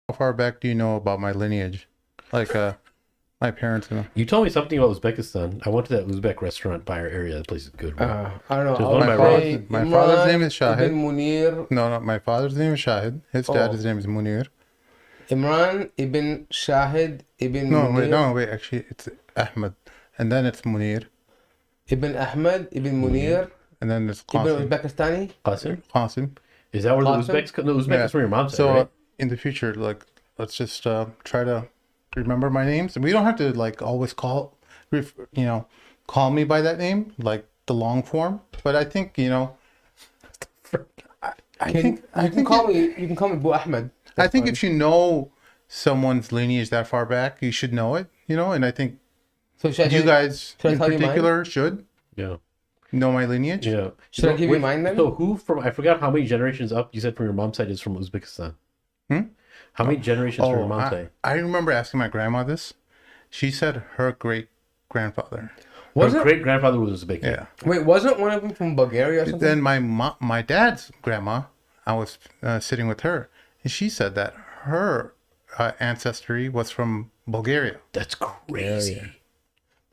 How far back do you know about my lineage? Like, my parents and You told me something about Uzbekistan. I went to that Uzbek restaurant by our area. That place is good, bro. I don't know. Just I one would of my say my father's name Imran is Shahid. ibn Munir. No, my father's name is Shahid. His dad, Oh. his name is Munir. Imran ibn Shahid ibn No, Munir. wait. Actually, it's Ahmed, and then it's Munir, Ibn Ahmed ibn Munir. and then it's Ibn Qasim. Uzbekistani. Qasim? Qasim. Is that where the Qasim? Uzbeks? The Uzbek Yeah. is from your mom's side, So right? in the future, like, let's just try to remember my names. We don't have to like always call me by that name, like the long form. But I think I think You can call me Bu Ahmed. I think if you know someone's lineage that far back, you should know it. And I think So should I you tell guys should I in tell you mine? particular should Yeah. know my lineage. Yeah. Should I give you mine then? So who from, I forgot how many generations up you said from your mom's side is from Uzbekistan? How many generations from your mom's side? I remember asking my grandma this. She said her great grandfather. Was Her it? great grandfather was Uzbek. Yeah. Wait, wasn't one of them from Bulgaria or something? Then my dad's grandma, I was sitting with her, and she said that her ancestry was from Bulgaria. That's crazy.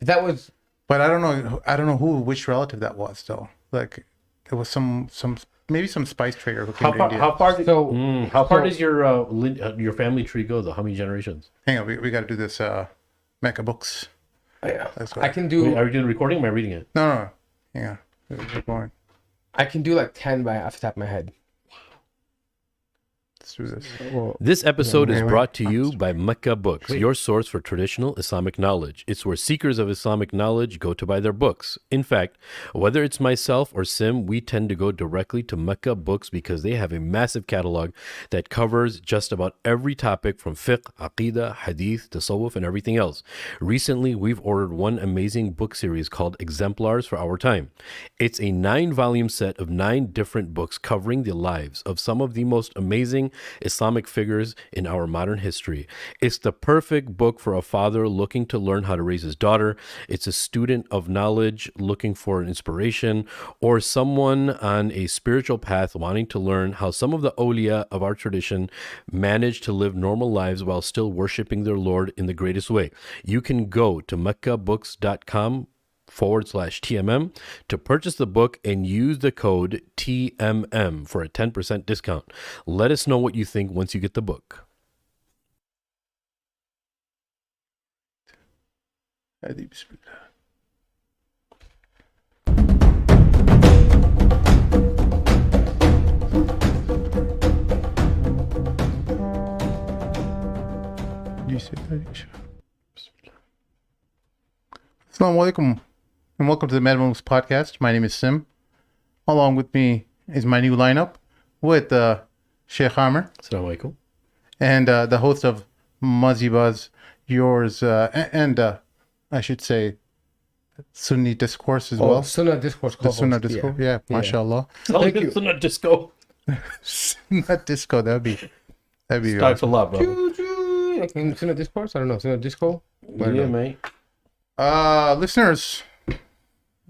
That was But I don't know which relative that was though. Like it was some maybe some spice trader who came to India. How far does your family tree go though? How many generations? Hang on, we got to do this Mecca Books. yeah. Let's go. I can do Are you doing recording? Or am I reading it? No. Hang on. We're going. I can do like 10 by off the top of my head. Let's do this. This episode is anyway. brought to you by Mecca Books, your source for traditional Islamic knowledge. It's where seekers of Islamic knowledge go to buy their books. In fact, whether it's myself or Sim, we tend to go directly to Mecca Books because they have a massive catalog that covers just about every topic from fiqh, aqidah, hadith, tasawwuf, and everything else. Recently, we've ordered one amazing book series called Exemplars for Our Time. It's a 9-volume set of 9 different books covering the lives of some of the most amazing Islamic figures in our modern history. It's the perfect book for a father looking to learn how to raise his daughter. It's a student of knowledge looking for an inspiration, or someone on a spiritual path wanting to learn how some of the awliya of our tradition managed to live normal lives while still worshiping their Lord in the greatest way. You can go to meccabooks.com/TMM to purchase the book and use the code TMM for a 10% discount. Let us know what you think once you get the book. Assalamu alaikum and welcome to the Mamluks podcast. My name is Sim. Along with me is my new lineup with Sheikh Amr Assalamu alaikum. and the host of Muzzy Buzz, yours, and I should say Sunni Discourse as well. Sunnah Discourse. The co-host, Sunnah Discourse, yeah, mashallah. Thank you. It's not disco. Not disco, that'd be Starts a lot, brother. Choo-choo. Like in Sunnah Discourse? I don't know. Sunnah Disco? Yeah, mate. listeners,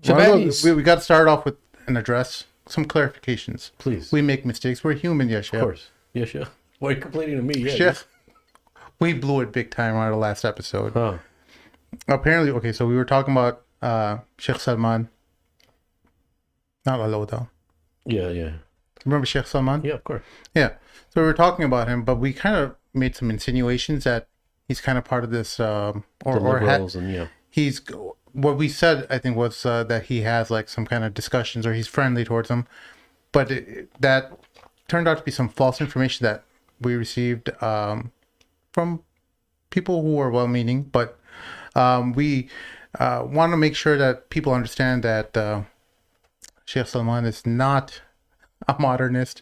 Shabadis. we got to start off with an address, some clarifications. Please. We make mistakes. We're human, yes, Of course. Yes, yeah. Why are you complaining to me? Yeah. Sheikh, we blew it big time on our last episode. Huh. Apparently, okay, so we were talking about Sheikh Salman. Not Aloda. Yeah. Remember Sheikh Salman? Yeah, of course. Yeah. So we were talking about him, but we kind of made some insinuations that he's kind of part of this, The liberals and yeah. he's, what we said, I think, was that he has like some kind of discussions or he's friendly towards them. But that turned out to be some false information that we received from people who were well-meaning. But we want to make sure that people understand that Sheikh Salman is not a modernist.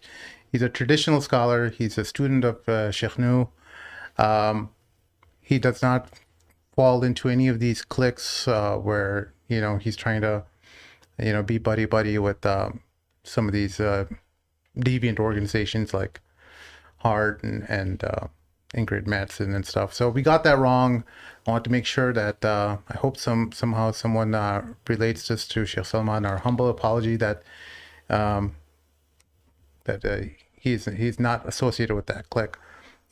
He's a traditional scholar. He's a student of Sheikh Nu. He does not fall into any of these cliques where, he's trying to, be buddy-buddy with some of these deviant organizations like Heart and Ingrid Mattson and stuff. So we got that wrong. I want to make sure that I hope somehow someone relates this to Sheikh Salman. Our humble apology that he's not associated with that clique.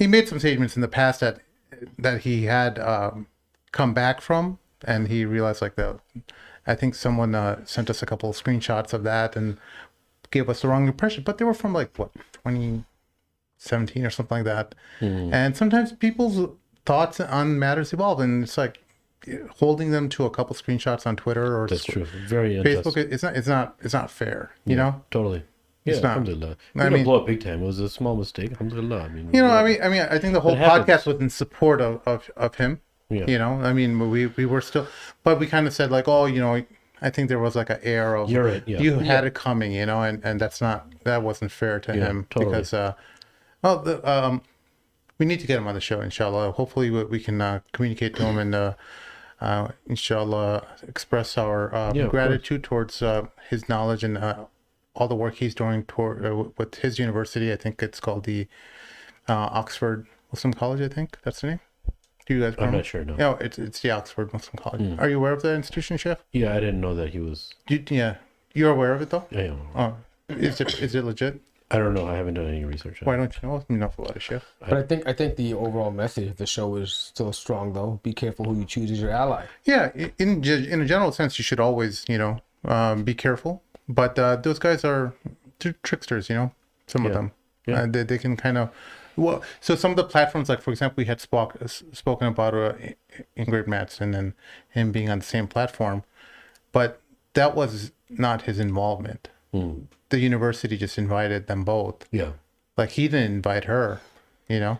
he made some statements in the past that he had come back from, and he realized like I think someone sent us a couple of screenshots of that and gave us the wrong impression, but they were from like what 2017 or something like that. And sometimes people's thoughts on matters evolve, and it's like holding them to a couple screenshots on Twitter or That's true. Very Facebook. unjust. It's not fair, you know. Totally. Yeah, It's not. alhamdulillah. We I didn't mean- blow up big time. It was a small mistake. Alhamdulillah. I mean, You know, I mean, I think the whole It happens. podcast was in support of him. Yeah. You know, I mean, we were still, but we kind of said like, oh, you know, I think there was like an air of You're right, yeah. you had it coming, you know, and that wasn't fair to Yeah, him totally. because, we need to get him on the show, inshallah. Hopefully, we can communicate to him and, inshallah, express our Yeah, of gratitude towards his knowledge and all the work he's doing with his university. I think it's called the Oxford Muslim College. I think that's the name. Do you guys? I'm remember? not sure, no. No, it's the Oxford Muslim College. Are you aware of the institution, Chef? Yeah, I didn't know that he was. Yeah, you're aware of it though. Yeah, Oh, is it legit? I don't know. I haven't done any research on Why it. don't you know enough about it, Chef? But I think the overall message of the show is still strong though. Be careful who you choose as your ally. Yeah, in a general sense, you should always, you know, be careful. But those guys are tricksters, you know. Some of Yeah. them, Yeah. they can kind of. Well, so some of the platforms, like for example, we had spoken about Ingrid Mattson and him being on the same platform, but that was not his involvement. The university just invited them both. Yeah. Like he didn't invite her, you know.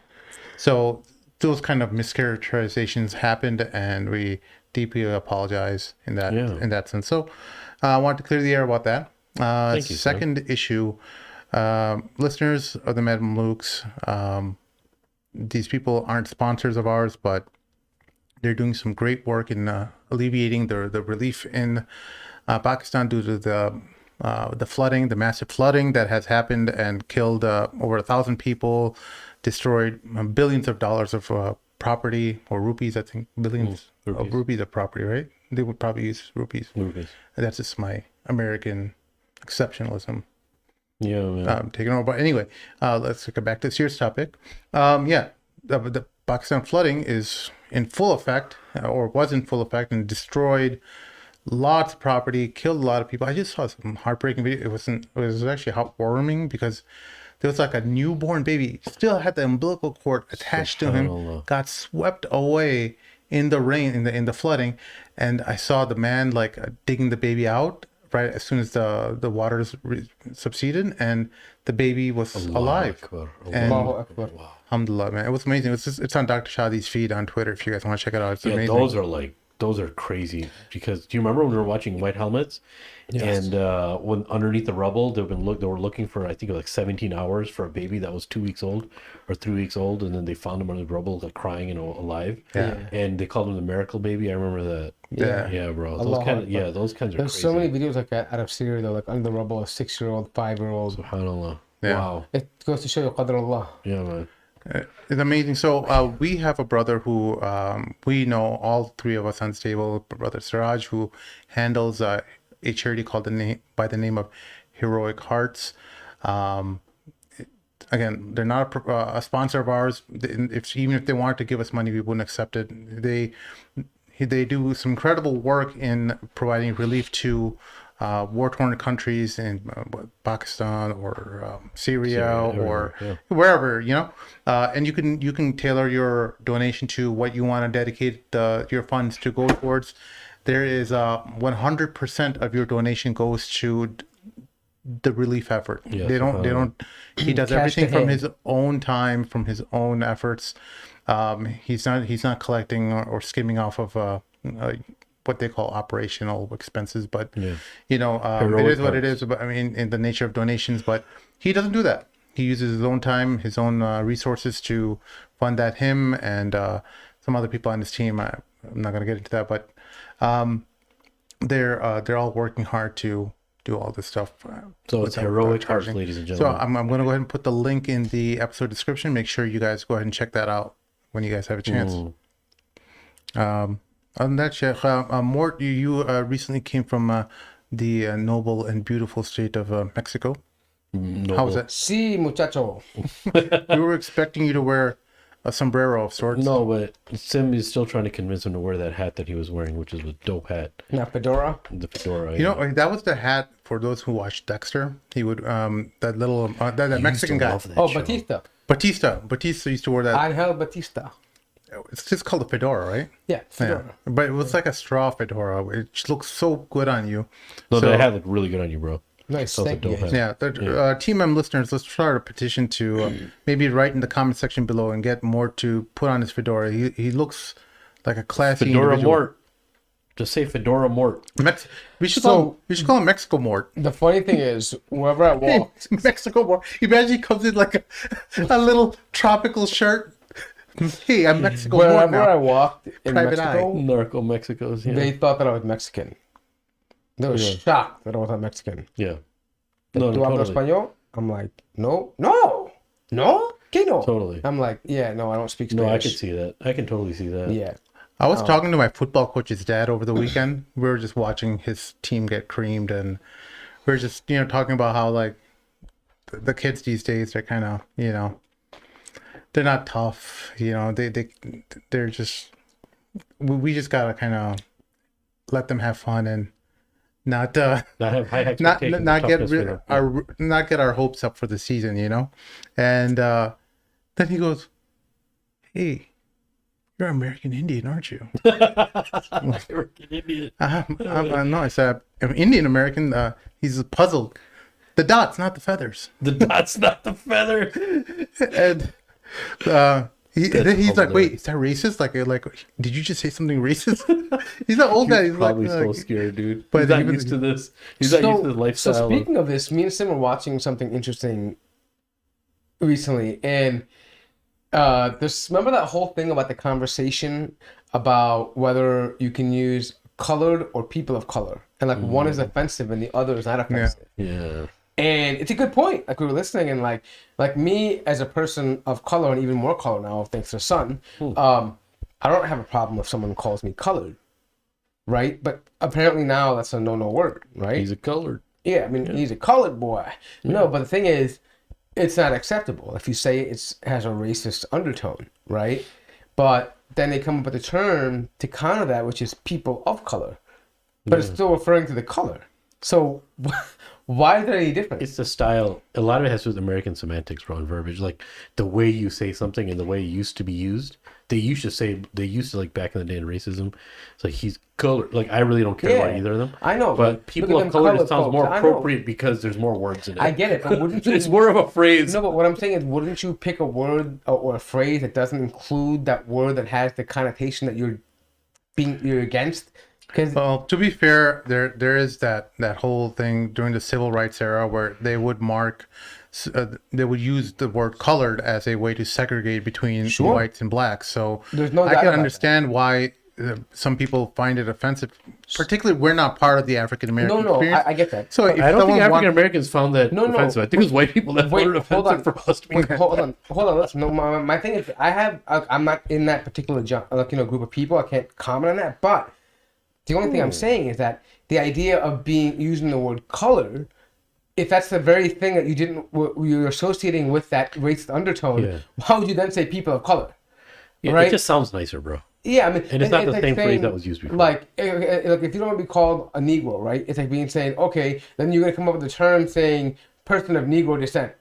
So those kind of mischaracterizations happened, and we deeply apologize in that sense. So I want to clear the air about that. Thank you, sir. Second issue. Listeners of the Mamluks, these people aren't sponsors of ours, but they're doing some great work in alleviating the relief in Pakistan due to the flooding, the massive flooding that has happened and killed over 1,000 people, destroyed billions of dollars of property, or rupees, I think, billions of rupees of property, right? They would probably use rupees. Movies. That's just my American exceptionalism Yeah, man. taken over. But anyway, let's get back to this year's topic. The Pakistan flooding is in full effect, or was in full effect, and destroyed lots of property, killed a lot of people. I just saw some heartbreaking video. It was actually heartwarming because there was like a newborn baby, still had the umbilical cord attached to him, Subhanallah. got swept away in the rain, in the flooding, and I saw the man like digging the baby out right as soon as the waters subsided, and the baby was alive. Akbar. And Allahu Akbar. alhamdulillah, man, it was amazing. It's on Dr. Shadi's feed on Twitter if you guys want to check it out. It's Yeah, amazing. those are crazy, because do you remember when we were watching White Helmets? Yes. And when underneath the rubble, they were looking for, I think it was like 17 hours for a baby that was 2 weeks old or 3 weeks old, and then they found him under the rubble, like crying and alive. Yeah. And they called him the miracle baby. I remember that. Yeah. Bro. Allahu Akbar. Those kinds are There's crazy. so many videos like that out of Syria though, like under the rubble, a 6-year-old, 5-year-old. Subhanallah. Yeah. Wow. It goes to show you Qadr Allah. Yeah, man. It's amazing. So we have a brother who we know, all three of us unstable, brother Siraj, who handles a charity called by the name of Heroic Hearts. Again, they're not a sponsor of ours. Even if they wanted to give us money, we wouldn't accept it. They do some incredible work in providing relief to war-torn countries in Pakistan or Syria or yeah. wherever, you know. And you can tailor your donation to what you want to dedicate your funds to go towards. There is 100% of your donation goes to the relief effort. Yeah, They don't. He does Cash everything to from hand. his own time, from his own efforts. He's not collecting or skimming off of what they call operational expenses, but you know, it is what it is. But I mean, in the nature of donations, but he doesn't do that. He uses his own time, his own resources to fund that. Him and some other people on his team. I'm not going to get into that, but they're all working hard to do all this stuff. So it's without Heroic Hearts, charging. ladies and So gentlemen. I'm going to go ahead and put the link in the episode description. Make sure you guys go ahead and check that out when you guys have a chance. Other than that, Sheikh, Mort, you recently came from the noble and beautiful state of Mexico. How was that? Sí, muchacho. We were expecting you to wear a sombrero of sorts. No, but Sim is still trying to convince him to wear that hat that he was wearing, which is a dope hat. Not fedora. The fedora. You know, that was the hat for those who watched Dexter. He would that little that Mexican guy. Batista. Batista used to wear that. Angel Batista. It's just called a fedora, right? Yeah, fedora. Yeah. But it was like a straw fedora. It just looks so good on you. No, So- that hat looked really good on you, bro. Nice. So it's a Thank you. dope hat. Yeah, Team M listeners, let's start a petition to maybe write in the comment section below and get Mort to put on his fedora. He looks like a classy Fedora individual. Mort. Just say Fedora Mort. We should call him Mexico Mort. The funny thing is, wherever I walk, Mexico Mort. Imagine he comes in like a little tropical shirt. Hey, I'm Mexico Mort wherever now. I walked in Private Mexico, Narco Mexicos. Yeah. they thought that I was Mexican. They were shocked that I was not Mexican. yeah. No, No, ¿Tú hablas totally. español? I'm like, no. ¿Qué no? Totally. I'm like, yeah, no, I don't speak Spanish. No, I can see that. I can totally see that. Yeah. I was talking to my football coach's dad over the weekend. We were just watching his team get creamed, and we were just, talking about how, like, the kids these days, they're kind of, they're not tough. They're just, we just gotta kind of let them have fun and not Not have high expectations. not of get toughness for them. not get our hopes up for the season, And then he goes, "Hey, you're American Indian, aren't you?" American Indian. No, I said I'm Indian American. He's puzzled. The dots, not the feathers. The dot's not the feather. And he's like, "Wait, is that racist? Like, did you just say something racist?" He's an old guy. He's Probably like, so scared, dude. but He's not even- used to this. He's not used to the lifestyle. So speaking of this, me and Sim were watching something interesting recently, and remember that whole thing about the conversation about whether you can use colored or people of color, and like one is offensive and the other is not offensive. Yeah. And it's a good point. Like we were listening, and like me as a person of color, and even more color now, thanks to Sun, I don't have a problem if someone calls me colored, right? But apparently now that's a no word, right? He's a colored. Yeah, I mean he's a colored boy. No, but the thing is, it's not acceptable if you say it has a racist undertone, right? But then they come up with a term to counter that, which is people of color, but it's still referring to the color. So why is there any difference? It's the style. A lot of it has to do with American semantics, bro, and verbiage. Like the way you say something and the way it used to be used. They used to like back in the day in racism. It's like he's colored. Like I really don't care about either of them. I know, But people look at of them color colored just sounds folks. more I know. appropriate because there's more words in it. I get it, but wouldn't you? It's more of a phrase. No, but what I'm saying is, wouldn't you pick a word or a phrase that doesn't include that word that has the connotation that you're against? Because Well, to be fair, there is that whole thing during the civil rights era where they would they would use the word colored as a way to segregate between whites and blacks. So There's no I doubt can about understand why some people find it offensive. Particularly, we're not part of the African American no, experience. I get that. So if I don't think someone African wants, Americans found that No. offensive. I think it was white people that Wait, found it hold offensive on. for us to be. Hold on. Listen, no, my thing is, I'm not in that particular group of people. I can't comment on that. But the only thing I'm saying is that the idea of using the word color, if that's the very thing that you're associating with that racist undertone, why would you then say people of color? Yeah, right? It just sounds nicer, bro. Yeah, I mean, And it's not the like same phrase saying, that was used before. Like if you don't want to be called a Negro, right? It's like saying, okay, then you're gonna come up with a term saying person of Negro descent.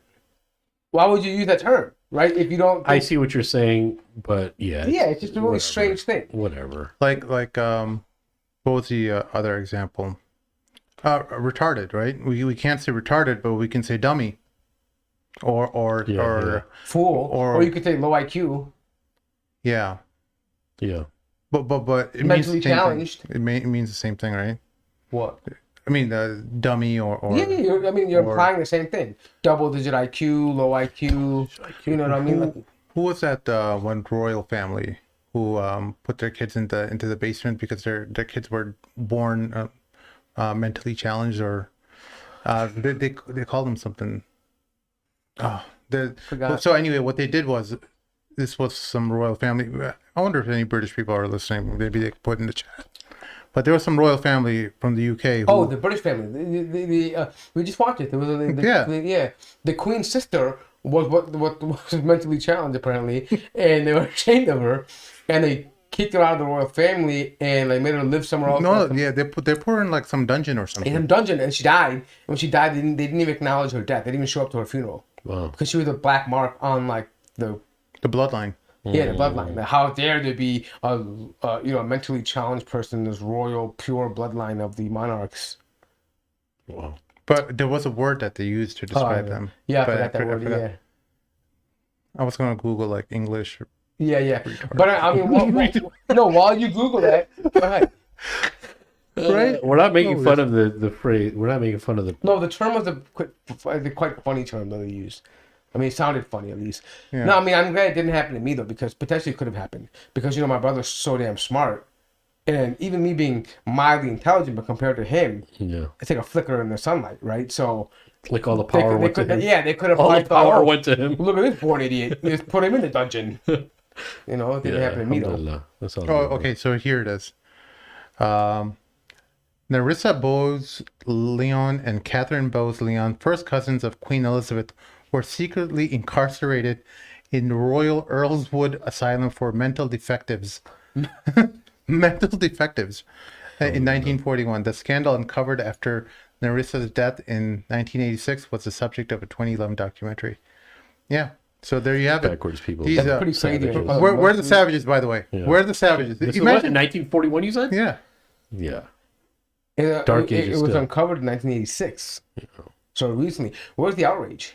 Why would you use that term, right? If you don't, I see what you're saying, but yeah. it's just a really strange thing. Whatever. like what was the other example? Retarded, right? We can't say retarded, but we can say dummy, or Fool, Or- or you could say low IQ. yeah. Yeah. But it means Mentally the same challenged. thing. It means the same thing, right? What? I mean, dummy or You're or- implying the same thing. Double-digit IQ, low IQ. You know what I mean? Like, who was that one royal family who put their kids into the basement because their kids were born mentally challenged, or they called them something. Forgot. So anyway, what they did was, this was some royal family. I wonder if any British people are listening. Maybe they could put in the chat. But there was some royal family from the UK. the British family. We just watched it. There was the Queen's sister was mentally challenged apparently, and they were ashamed of her, and they kicked her out of the royal family and like made her live somewhere else. No, yeah, they put her in like some dungeon or In something. a dungeon, and she died. And when she died, they didn't even acknowledge her death. They didn't even show up to her funeral Wow. because she was a black mark on like the The bloodline. the bloodline. Like, how dare there be a a mentally challenged person in this royal pure bloodline of the monarchs? Wow. But there was a word that they used to describe them. Yeah, I But forgot that word. forgot. Yeah. I was gonna Google like English. Yeah. But I mean, while you Google that, go ahead. Right? We're not making fun of the phrase. We're not making fun of the. No, the term was a quite funny term that they used. I mean, it sounded funny at least. Yeah. No, I mean, I'm glad it didn't happen to me though, because potentially it could have happened. Because my brother's so damn smart, and even me being mildly intelligent, but compared to him, Yeah. it's like a flicker in the sunlight, right? So Like all the power went to him. yeah, they could have All the probably power thought, went to him. look at this born idiot. Just put him in the dungeon. It didn't happen to me though. Alhamdulillah. That's all. Oh, okay. So here it is. Nerissa Bowes Leon and Catherine Bowes Leon, first cousins of Queen Elizabeth, were secretly incarcerated in the Royal Earlswood Asylum for Mental Defectives. Mental defectives. In 1941. The scandal uncovered after Nerissa's death in 1986 was the subject of a 2011 documentary. Yeah. So there you have it. Backwards people. These, That's pretty crazy. savages. where are the savages, by the way? Yeah. Where are the savages? This is You what, imagine- 1941 you said? Yeah. Yeah. Dark Ages it was still. uncovered in 1986. So recently, where's the outrage?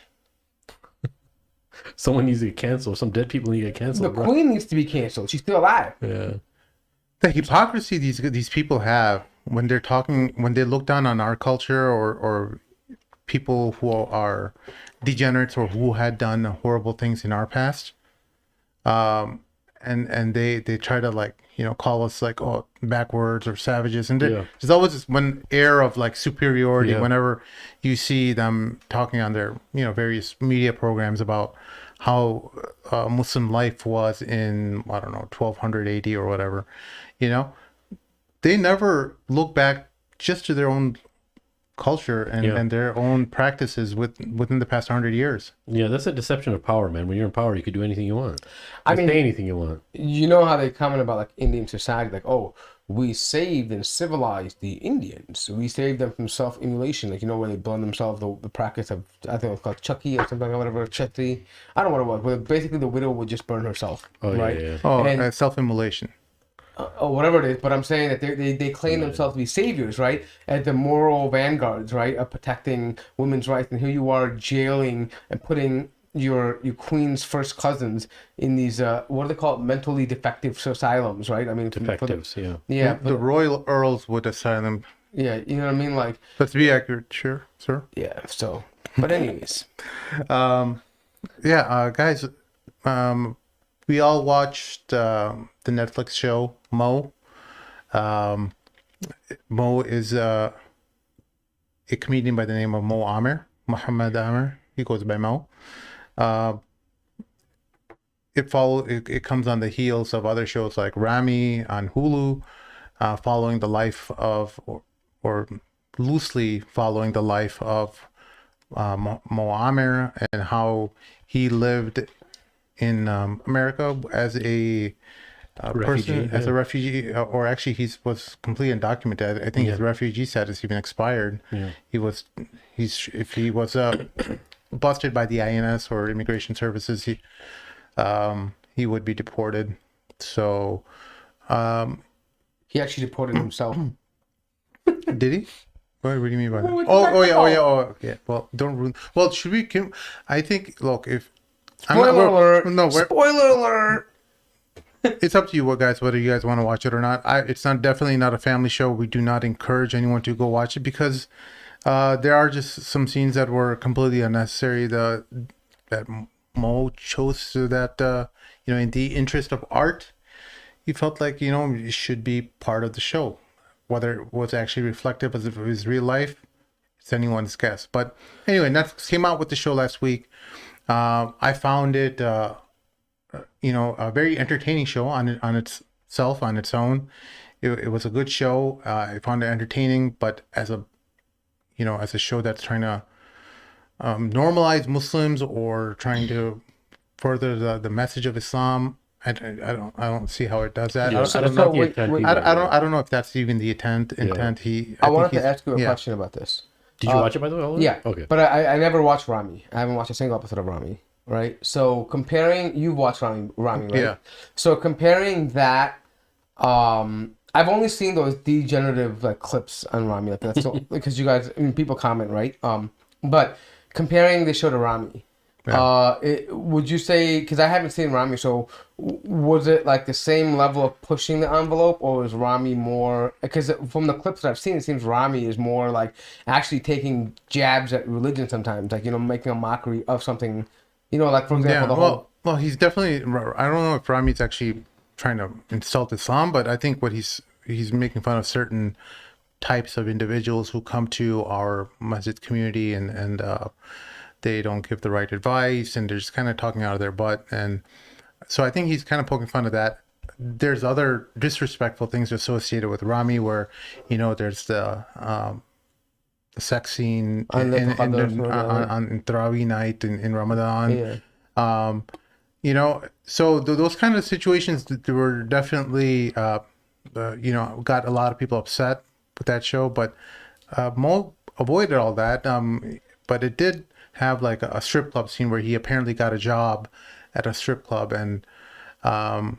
Someone needs to get canceled. Some dead people need to get The canceled, bro. queen needs to be canceled. She's still alive. Yeah. The hypocrisy these people have when they're talking, when they look down on our culture or people who are degenerates or who had done horrible things in our past, and they try to like call us like backwards or savages, and Yeah. there's always this one air of like superiority Yeah. whenever you see them talking on their various media programs about how Muslim life was in, I don't know, 1200 AD or whatever. They never look back just to their own culture and their own practices within the past 100 years. Yeah, that's a deception of power, man. When you're in power, you can do anything you want. I You mean- say anything you want. You know how they comment about like Indian society, like, oh, we saved and civilized the Indians. We saved them from self-immolation, like where they burn themselves, the practice of, I think it was called Chucky or something, or whatever, Chetri. I don't know what it was, but basically the widow would just burn herself, Oh, yeah, right? yeah. Oh, And- self-immolation. Or whatever it is, but I'm saying that they claim themselves to be saviors, right? As the moral vanguards, right, of protecting women's rights, and here you are jailing and putting your queen's first cousins in these what do they call it, mentally defective asylums, right? I mean, Defectives, yeah. yeah, The Royal Earlswood Asylum. yeah, you know what I mean, like, Let's be accurate, sure, sir. yeah. So, but anyways, Guys, we all watched the Netflix show Mo. Mo is a comedian by the name of Mo Amer, Muhammad Amer. He goes by Mo. It comes on the heels of other shows like Rami on Hulu, following the life of, or loosely following the life of Mo Amer and how he lived in America as a Refugee, as yeah. a refugee, or actually he was completely undocumented. I think his refugee status even expired. Yeah. If he was busted by the INS or immigration services, he would be deported. So he actually deported himself. did he? What do you mean by that? Well, Yeah. Well, don't ruin. Well, should we? I think. Look, if Spoiler alert! No, Spoiler alert! it's up to you, guys, whether you guys want to watch it or not. It's definitely not a family show. We do not encourage anyone to go watch it because there are just some scenes that were completely unnecessary. That Mo chose to that in the interest of art, he felt like it should be part of the show. Whether it was actually reflective of his real life, it's anyone's guess. But anyway, Netflix came out with the show last week. I found it, a very entertaining show on its own. It was a good show. I found it entertaining, but as a show that's trying to normalize Muslims or trying to further the message of Islam. I don't see how it does that. Yeah, So- I don't so know the wait, intent wait. either. I don't know if that's even the intent. He. I think wanted to he's- ask you a yeah. question about this. Did you watch it by the way? Oliver? Yeah. Okay. But I never watched Rami. I haven't watched a single episode of Rami. Right. So comparing, you've watched Rami, right? Yeah. So comparing that, I've only seen those degenerative like clips on Rami. Like that's because you guys, I mean, people comment, right? But comparing the show to Rami, would you say? Because I haven't seen Rami, so was it like the same level of pushing the envelope, or was Rami more? Because from the clips that I've seen, it seems Rami is more like actually taking jabs at religion sometimes, like making a mockery of something. Like for example, the whole. Well, he's definitely. I don't know if Rami's actually trying to insult Islam, but I think what he's making fun of certain types of individuals who come to our masjid community and they don't give the right advice and they're just kind of talking out of their butt. And so I think he's kind of poking fun of that. There's other disrespectful things associated with Rami where, there's the sex scene on Tarawih night in Ramadan. Yeah. So those kind of situations that were definitely, got a lot of people upset with that show, but Mo avoided all that. But it did have like a strip club scene where he apparently got a job at a strip club, and there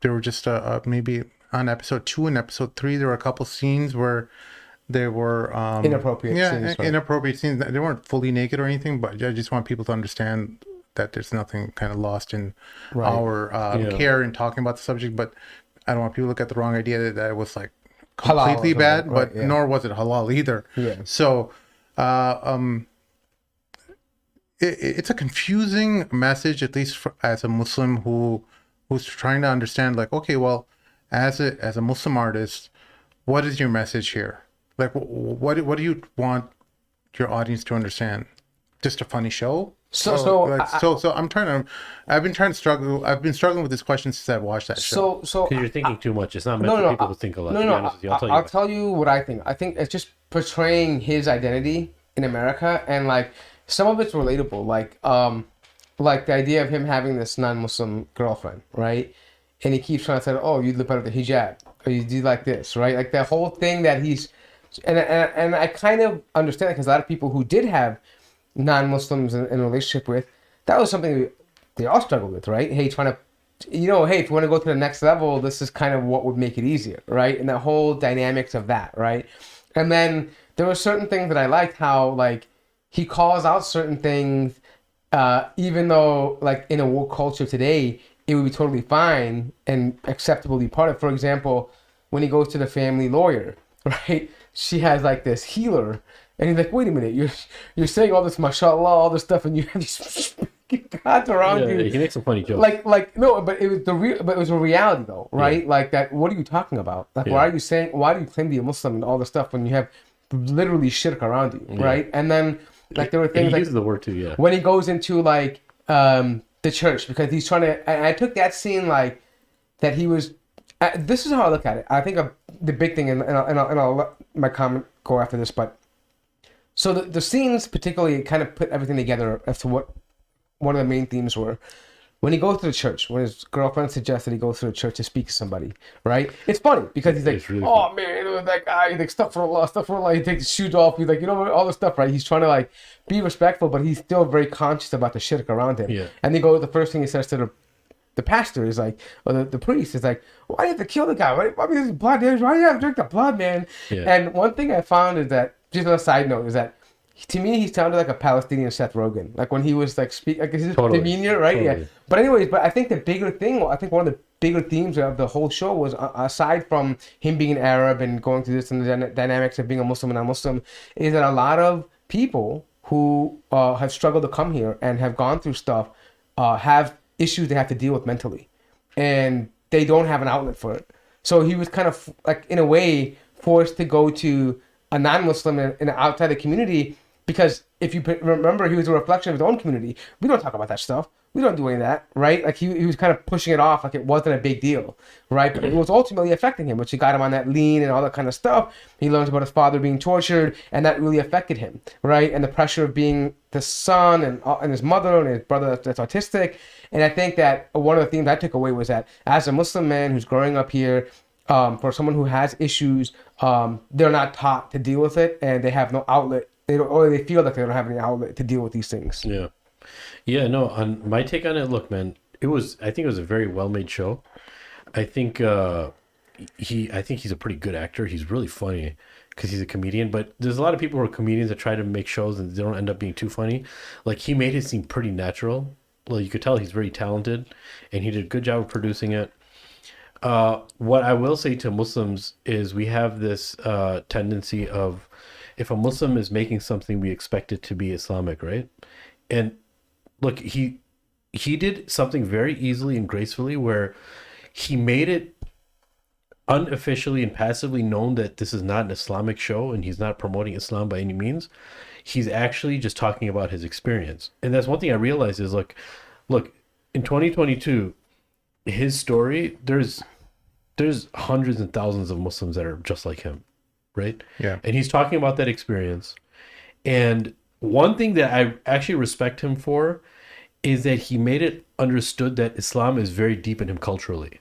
were just maybe on episode 2 and episode 3 there were a couple scenes where there were Inappropriate scenes, right? inappropriate scenes. They weren't fully naked or anything, but I just want people to understand that there's nothing kind of lost in our care in talking about the subject. But I don't want people to look at the wrong idea that it was like completely Halal, bad, right, but nor was it halal either. Yeah. So it's a confusing message, at least as a Muslim who's trying to understand, like, okay, well, as a Muslim artist, what is your message here? Like, what do you want your audience to understand? Just a funny show? So I've been struggling with this question since I watched that show. Because you're thinking too much. It's not meant for people to think a lot. I'll tell you what I think. I think it's just portraying his identity in America, and like some of it's relatable. Like the idea of him having this non-Muslim girlfriend, right? And he keeps trying to say, "Oh, you look better with the hijab, or you do like this," right? Like that whole thing that he's, and I kind of understand it because a lot of people who did have non-Muslims in a relationship with, that was something they all struggled with, right? Hey, trying to, hey, if you want to go to the next level, this is kind of what would make it easier, right? And the whole dynamics of that, right? And then there were certain things that I liked how, like, he calls out certain things, even though, like, in a woke culture today, it would be totally fine and acceptable to be part of. For example, when he goes to the family lawyer, right? She has, like, this healer. And he's like, wait a minute, you're saying all this mashallah, all this stuff, and you have these gods around you. He makes some funny jokes. Like no, but it was a reality though, right? Yeah. Like that. What are you talking about? Like, why do you claim to be a Muslim and all this stuff when you have literally shirk around you, right? And then like there were things he uses the word too, when he goes into like the church because he's trying to. And I took that scene like that he was. This is how I look at it. I think the big thing, and I'll let my comment go after this, but. So the scenes particularly kind of put everything together as to what one of the main themes were. When he goes to the church, when his girlfriend suggests that he goes to the church to speak to somebody, right? It's funny because he's like, really oh man, that guy, he's like, stuff for Allah. He takes his shoes off. He's like, all this stuff, right? He's trying to like be respectful, but he's still very conscious about the shirk around him. Yeah. And the first thing he says to the pastor is like, or the priest is like, why do you have to kill the guy? Why do you have blood? Why do you have to drink the blood, man? Yeah. And one thing I found is that, just on a side note, is that to me he sounded like a Palestinian Seth Rogen, like when he was like like his demeanor, right? Totally. Yeah. But anyways, I think the bigger thing, I think one of the bigger themes of the whole show was, aside from him being an Arab and going through this and the dynamics of being a Muslim and non-Muslim, is that a lot of people who have struggled to come here and have gone through stuff have issues they have to deal with mentally, and they don't have an outlet for it. So he was kind of like, in a way, forced to go to a non-Muslim in outside the community, because if you remember, he was a reflection of his own community. We don't talk about that stuff. we don't do any of that, right? Like he was kind of pushing it off like it wasn't a big deal, right? But it was ultimately affecting him, which got him on that lean and all that kind of stuff. He learns about his father being tortured, and that really affected him, right? And the pressure of being the son and his mother and his brother that's autistic. And I think that one of the things I took away was that as a Muslim man who's growing up here, for someone who has issues, they're not taught to deal with it, and they have no outlet. They don't, or they feel like they don't have any outlet to deal with these things. Yeah. Yeah, no, on my take on it, look, man, I think it was a very well-made show. I think he's a pretty good actor. He's really funny because he's a comedian, but there's a lot of people who are comedians that try to make shows and they don't end up being too funny. Like, he made it seem pretty natural. Well, you could tell he's very talented, and he did a good job of producing it. What I will say to Muslims is we have this tendency of, if a Muslim is making something, we expect it to be Islamic, right? And look, he did something very easily and gracefully where he made it unofficially and passively known that this is not an Islamic show and he's not promoting Islam by any means. He's actually just talking about his experience. And that's one thing I realized is, look, in 2022, his story, there's hundreds and thousands of Muslims that are just like him, right? Yeah. And he's talking about that experience. And one thing that I actually respect him for is that he made it understood that Islam is very deep in him culturally.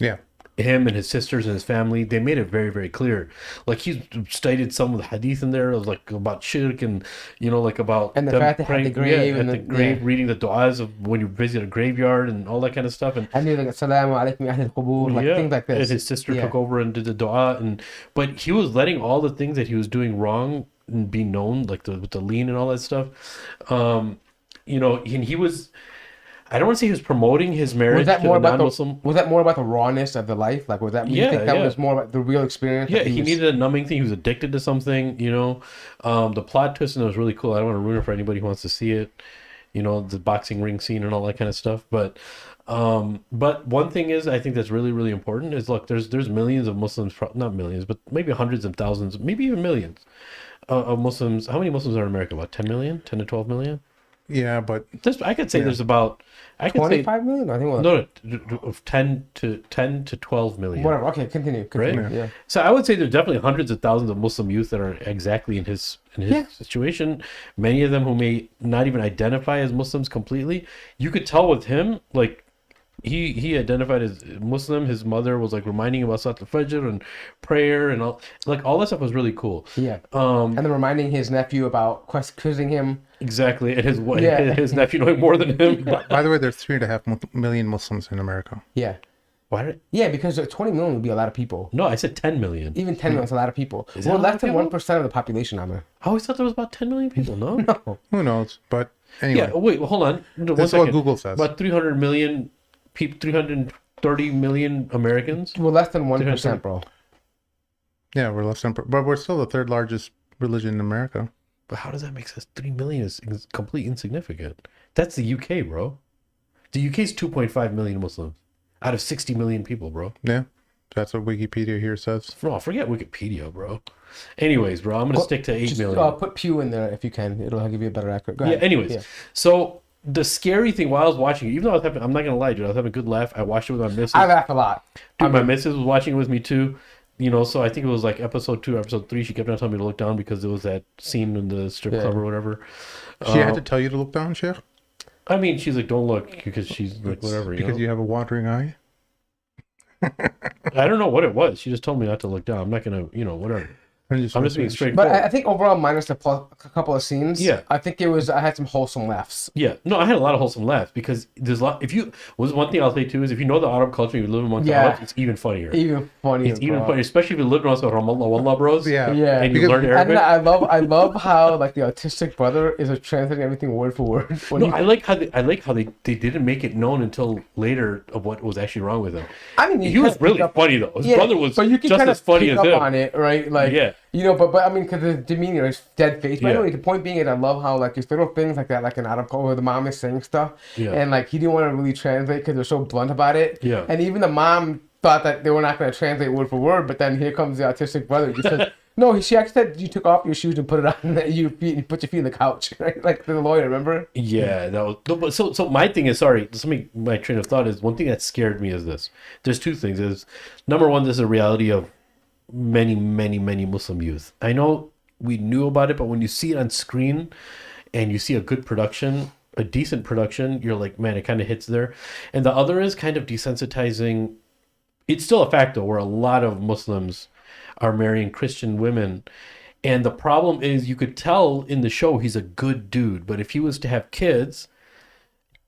Yeah. Him and his sisters and his family, they made it very, very clear. Like, he stated some of the hadith in there, like about shirk and, like about And the fact that the grave at and the grave, reading the du'as of when you visit a graveyard and all that kind of stuff. And he like Assalamu alaikum ya ahl al-qubur, like things like this. And his sister took over and did the du'a, but he was letting all the things that he was doing wrong be known, like with the lean and all that stuff. And he was, I don't want to say he was promoting his marriage to the non-Muslim. Was that more about the rawness of the life? Like, was that? You think that was more about the real experience? Yeah, he needed a numbing thing. He was addicted to something. The plot twist in it was really cool. I don't want to ruin it for anybody who wants to see it. The boxing ring scene and all that kind of stuff. But one thing is, I think that's really, really important is, look, there's millions of Muslims, not millions, but maybe hundreds of thousands, maybe even millions of Muslims. How many Muslims are in America? About 10 million, 10 to 12 million. Yeah, but I could say there's about 25 million. I think of 10 to 12 million. Whatever. Okay, continue. Right? Yeah. So I would say there's definitely hundreds of thousands of Muslim youth that are exactly in his situation. Many of them who may not even identify as Muslims completely. You could tell with him, like, he identified as Muslim. His mother was like reminding him about Salat al-Fajr and prayer and all that stuff was really cool. Yeah. And then reminding his nephew about quizzing him. Exactly, and his nephew knowing more than him. By the way, there's 3.5 million Muslims in America. Yeah. Why? Yeah, because 20 million would be a lot of people. No, I said 10 million. Even 10 million is a lot of people. Is that less than 1% of the population, Amr. I always thought there was about 10 million people. No, No. Who knows? But anyway. Yeah. Wait. Well, hold on. That's what Google says. About 300 million people. 330 million Americans. We're less than 1%, bro. Yeah, we're less than, but we're still the third largest religion in America. But how does that make sense? 3 million is completely insignificant. That's the UK, bro. The UK is 2.5 million Muslims out of 60 million people, bro. Yeah, that's what Wikipedia here says. Bro, forget Wikipedia, bro. Anyways, bro, I'm gonna stick to 8 million. Put Pew in there if you can. It'll give you a better accurate. Go ahead. Yeah. Anyways, so the scary thing while I was watching it, even though I'm not gonna lie, dude, I was having a good laugh. I watched it with my missus. I laugh a lot. Dude, my missus was watching it with me too. So I think it was like episode 2, episode 3. She kept on telling me to look down because there was that scene in the strip club or whatever. She had to tell you to look down, Sheikh? I mean, she's like, don't look, because she's like, whatever. Because you have a wandering eye? I don't know what it was. She just told me not to look down. I'm not going to, whatever. I'm just being straightforward. But I think overall, minus a couple of scenes, I think I had some wholesome laughs. Yeah, no, I had a lot of wholesome laughs because there's a lot. One thing I'll say too is if you know the Arab culture, you live among the Arabs, it's even funnier. Even funnier. It's even funnier, especially if you live amongst the Ramallah Wallah bros. Yeah. And you learn Arabic. And I love how like the autistic brother is translating everything word for word. I like how they didn't make it known until later of what was actually wrong with him. I mean, he was really funny though. His brother was just as funny as him. On it, right? Like, but I mean, because the demeanor is dead face. But anyway, the point being is, I love how like there's little things like that, like an Arab culture where the mom is saying stuff, and like he didn't want to really translate because they're so blunt about it. Yeah. And even the mom thought that they were not going to translate word for word, but then here comes the autistic brother. Just says, No, she actually said you took off your shoes and put it on your feet and put your feet on the couch, right? Like the lawyer, remember? Yeah, that was. No, but so my thing is, sorry, my train of thought is one thing that scared me is this. There's two things. Is number one, this is a reality of many Muslim youth. I know we knew about it, but when you see it on screen and you see a good production, a decent production, you're like, man, it kind of hits there. And the other is kind of desensitizing. It's still a fact though, where a lot of Muslims are marrying Christian women. And the problem is you could tell in the show he's a good dude, but if he was to have kids,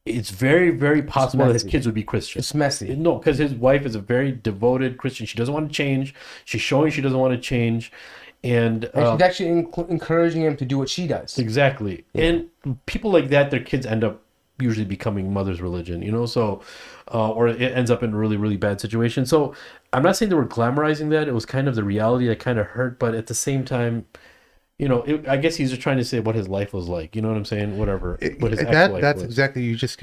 it's very possible that his kids would be Christian. It's messy. No, because his wife is a very devoted Christian. She doesn't want to change. She's showing she doesn't want to change. And she's actually encouraging him to do what she does. Exactly. Yeah. And people like that, their kids end up usually becoming mother's religion, you know, so or it ends up in a really bad situation. So I'm not saying they were glamorizing that. It was kind of the reality that kind of hurt, but at the same time, you know, I guess he's just trying to say what his life was like, you know what I'm saying? Whatever. What his ex-wife that's was. exactly, you just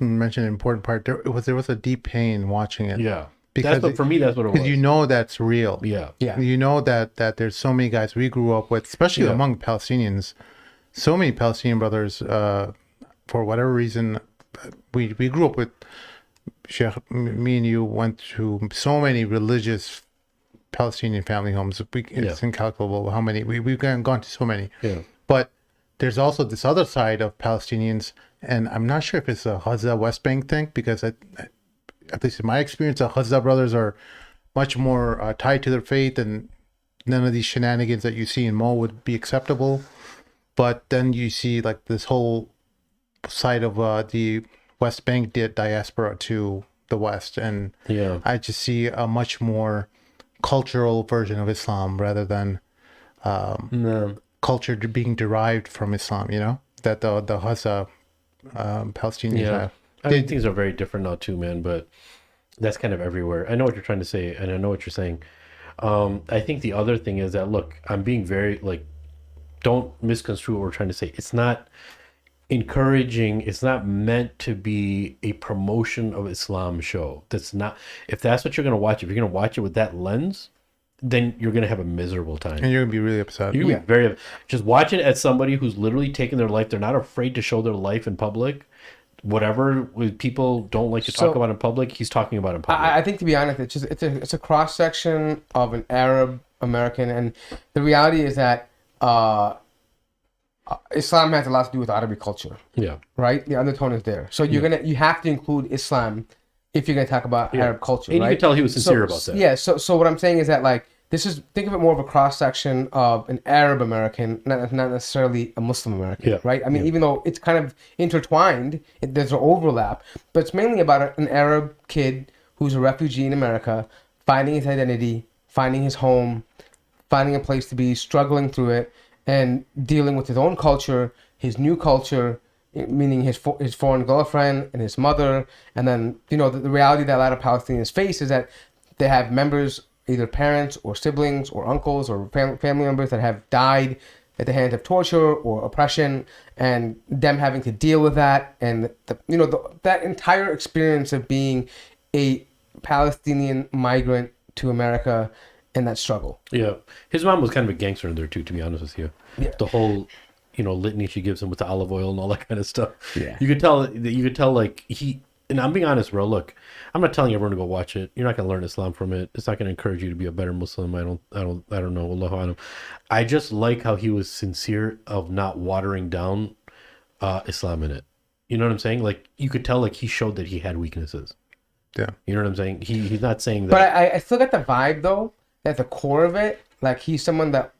mentioned an important part. There was a deep pain watching it. Yeah. Because for me, that's what it was. Because you know that's real. Yeah. You know that there's so many guys we grew up with, especially among Palestinians, so many Palestinian brothers, for whatever reason, we grew up with, Sheikh, me and you went to so many religious Palestinian family homes. It's incalculable how many. We've gone to so many. Yeah. But there's also this other side of Palestinians, and I'm not sure if it's a Gaza West Bank thing, because at least in my experience, the Gaza brothers are much more tied to their faith, and none of these shenanigans that you see in Mo would be acceptable. But then you see like this whole side of the West Bank diaspora to the West, and I just see a much more cultural version of Islam rather than culture being derived from Islam, you know, that the Gaza Palestinians have. I mean, things are very different now too, man, but that's kind of everywhere. I know what you're trying to say, and I know what you're saying. I think the other thing is that, look, I'm being very, like, don't misconstrue what we're trying to say. It's not encouraging. It's not meant to be a promotion of Islam show. That's not, if that's what you're going to watch, if you're going to watch it with that lens, then you're going to have a miserable time. And you're going to be really upset. You're going to be very, just watch it as somebody who's literally taking their life. They're not afraid to show their life in public. Whatever people don't like to talk about in public, he's talking about in public. I think, to be honest, it's a cross section of an Arab American, and the reality is that Islam has a lot to do with Arabic culture. Yeah. Right. The undertone is there, so you have to include Islam if you're gonna talk about Arab culture. And right? you can tell he was sincere about that. Yeah. So what I'm saying is that, like, think of it more of a cross section of an Arab American, not necessarily a Muslim American, right? I mean, even though it's kind of intertwined, there's an overlap, but it's mainly about an Arab kid who's a refugee in America, finding his identity, finding his home, finding a place to be, struggling through it, and dealing with his own culture, his new culture, meaning his foreign girlfriend and his mother, and then, you know, the reality that a lot of Palestinians face is that they have members, either parents or siblings or uncles or family members, that have died at the hands of torture or oppression, and them having to deal with that, and that entire experience of being a Palestinian migrant to America and that struggle. Yeah, his mom was kind of a gangster in there too, to be honest with you. Yeah. The whole, litany she gives him with the olive oil and all that kind of stuff. Yeah, you could tell like he. And I'm being honest, bro. Look, I'm not telling everyone to go watch it. You're not going to learn Islam from it. It's not going to encourage you to be a better Muslim. I don't know. Allahu alam. I just like how he was sincere of not watering down Islam in it. You know what I'm saying? Like, you could tell, like, he showed that he had weaknesses. Yeah. You know what I'm saying? He's not saying that. But I still get the vibe, though, at the core of it, like, he's someone that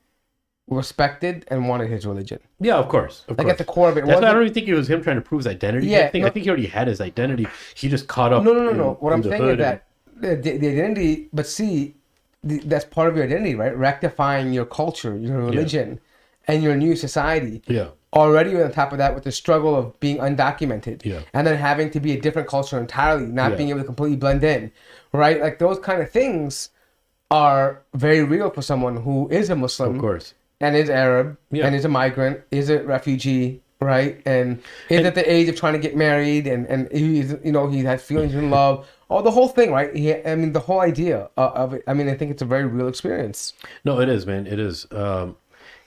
respected and wanted his religion. Yeah, of course. Like, at the core of it. That's why I don't even think it was him trying to prove his identity. Yeah, I think he already had his identity. He just caught up. No. What I'm saying is that the identity, but see, that's part of your identity, right? Rectifying your culture, your religion, and your new society. Yeah. Already on top of that, with the struggle of being undocumented. Yeah. And then having to be a different culture entirely, not being able to completely blend in, right? Like, those kind of things are very real for someone who is a Muslim. Of course. And is Arab, and is a migrant, is a refugee, right? And is at the age of trying to get married, and he's, he has feelings in love. Oh, the whole thing, right? The whole idea of it. I mean, I think it's a very real experience. No, it is, man. It is.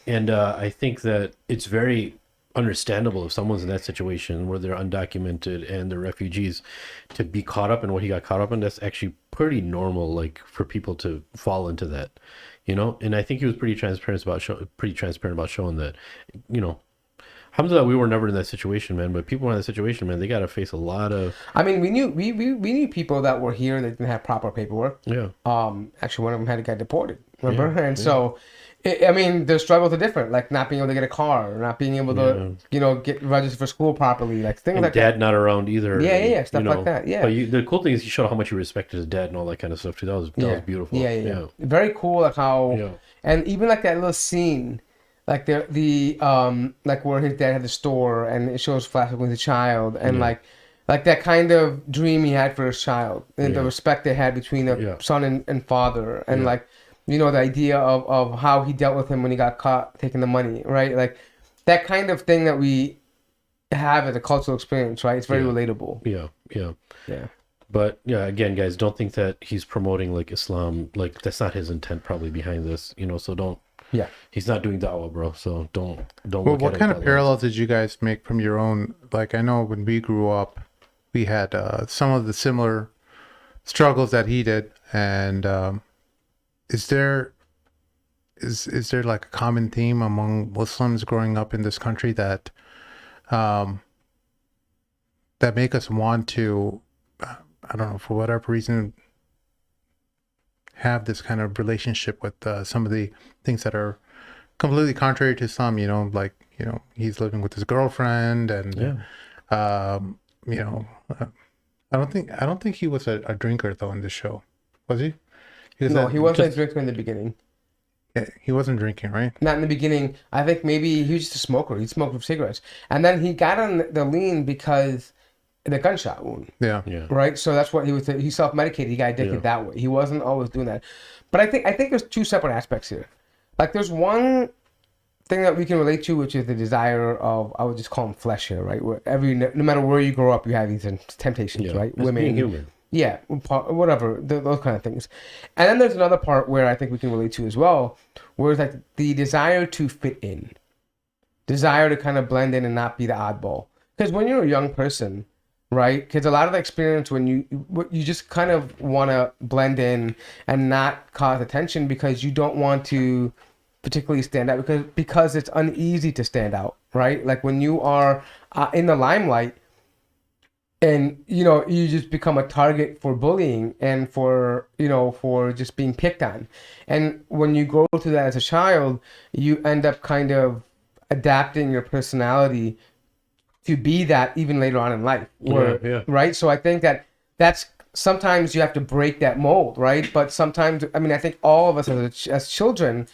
And I think that it's very understandable if someone's in that situation where they're undocumented and they're refugees to be caught up in what he got caught up in. That's actually pretty normal, like for people to fall into that, And I think he was pretty transparent about showing that, alhamdulillah, we were never in that situation, man. But people in that situation, man, they got to face a lot of. I mean, we knew people that were here that didn't have proper paperwork. Yeah. Actually, one of them had to get deported. Remember, so. The struggles are different, like not being able to get a car, or not being able to, get registered for school properly, like things and like dad that. not around either. Yeah, stuff like that. Yeah. But the cool thing is he showed how much he respected his dad and all that kind of stuff too. That was beautiful. Yeah. Very cool, like how, and even like that little scene, like the like where his dad had the store, and it shows flashback with the child, and like that kind of dream he had for his child, and the respect they had between the son and father, and like. The idea of how he dealt with him when he got caught taking the money, right? Like that kind of thing that we have as a cultural experience, right? It's very relatable. Yeah. But again, guys, don't think that he's promoting like Islam. Like that's not his intent probably behind this, So don't. Yeah. He's not doing da'wah, bro. So don't. Well, what kind of parallels did you guys make from your own? Like I know when we grew up, we had some of the similar struggles that he did, and. Is there like a common theme among Muslims growing up in this country that that make us want to, I don't know, for whatever reason, have this kind of relationship with some of the things that are completely contrary to Islam? He's living with his girlfriend, and I don't think he was a drinker though in this show, was he? No, he wasn't drinking in the beginning. Yeah, he wasn't drinking, right? Not in the beginning. I think maybe he was just a smoker. He smoked cigarettes. And then he got on the lean because of the gunshot wound. Yeah. Right? So that's what he was. He self-medicated. He got addicted that way. He wasn't always doing that. But I think there's two separate aspects here. Like there's one thing that we can relate to, which is the desire of, I would just call them flesh here, right? Where no matter where you grow up, you have these temptations, right? Women. Being human. Yeah, whatever, those kind of things. And then there's another part where I think we can relate to as well, where it's like the desire to fit in, desire to kind of blend in and not be the oddball. Because when you're a young person, right, because a lot of the experience when you just kind of want to blend in and not cause attention because you don't want to particularly stand out because it's uneasy to stand out, right? Like when you are in the limelight, and, you just become a target for bullying and for just being picked on. And when you go through that as a child, you end up kind of adapting your personality to be that even later on in life. Right? So I think that's sometimes you have to break that mold, right? But sometimes, I think all of us as children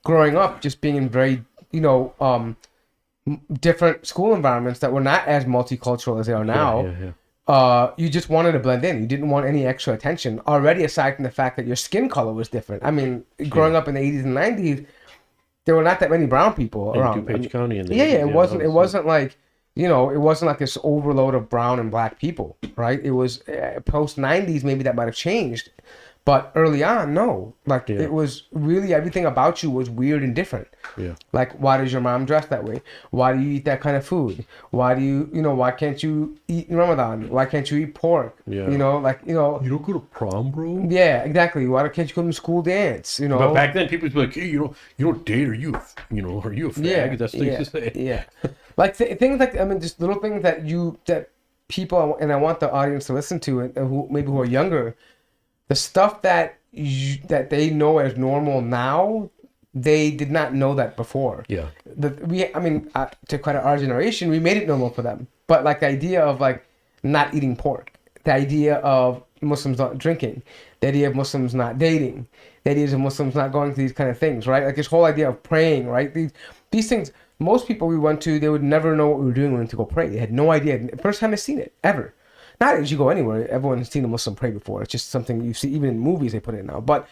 growing up, just being in very, different school environments that were not as multicultural as they are now. You just wanted to blend in. You didn't want any extra attention. Already, aside from the fact that your skin color was different. Growing up in the 80s and 90s, there were not that many brown people around. DuPage County. It wasn't like it wasn't like this overload of brown and black people, right? It was post 90s. Maybe that might have changed. But early on, no. It was really everything about you was weird and different. Yeah. Like, why does your mom dress that way? Why do you eat that kind of food? Why do you, why can't you eat in Ramadan? Why can't you eat pork? Yeah. You don't go to prom, bro? Yeah, exactly. Why can't you go to school dance? But back then, people would be like, hey, you don't date, are you a fag? Yeah. That's what they used to say. Yeah. Like, things like, just little things that people, and I want the audience to listen to, and who are younger, the stuff that they know as normal now, they did not know that before. Yeah. To credit our generation, we made it normal for them. But like the idea of like not eating pork, the idea of Muslims not drinking, the idea of Muslims not dating, the idea of Muslims not going to these kind of things, right? Like this whole idea of praying, right? These things, most people we went to, they would never know what we were doing when we went to go pray. They had no idea. First time they've seen it, ever. Not as you go anywhere, everyone's seen a Muslim pray before. It's just something you see, even in movies they put it now. But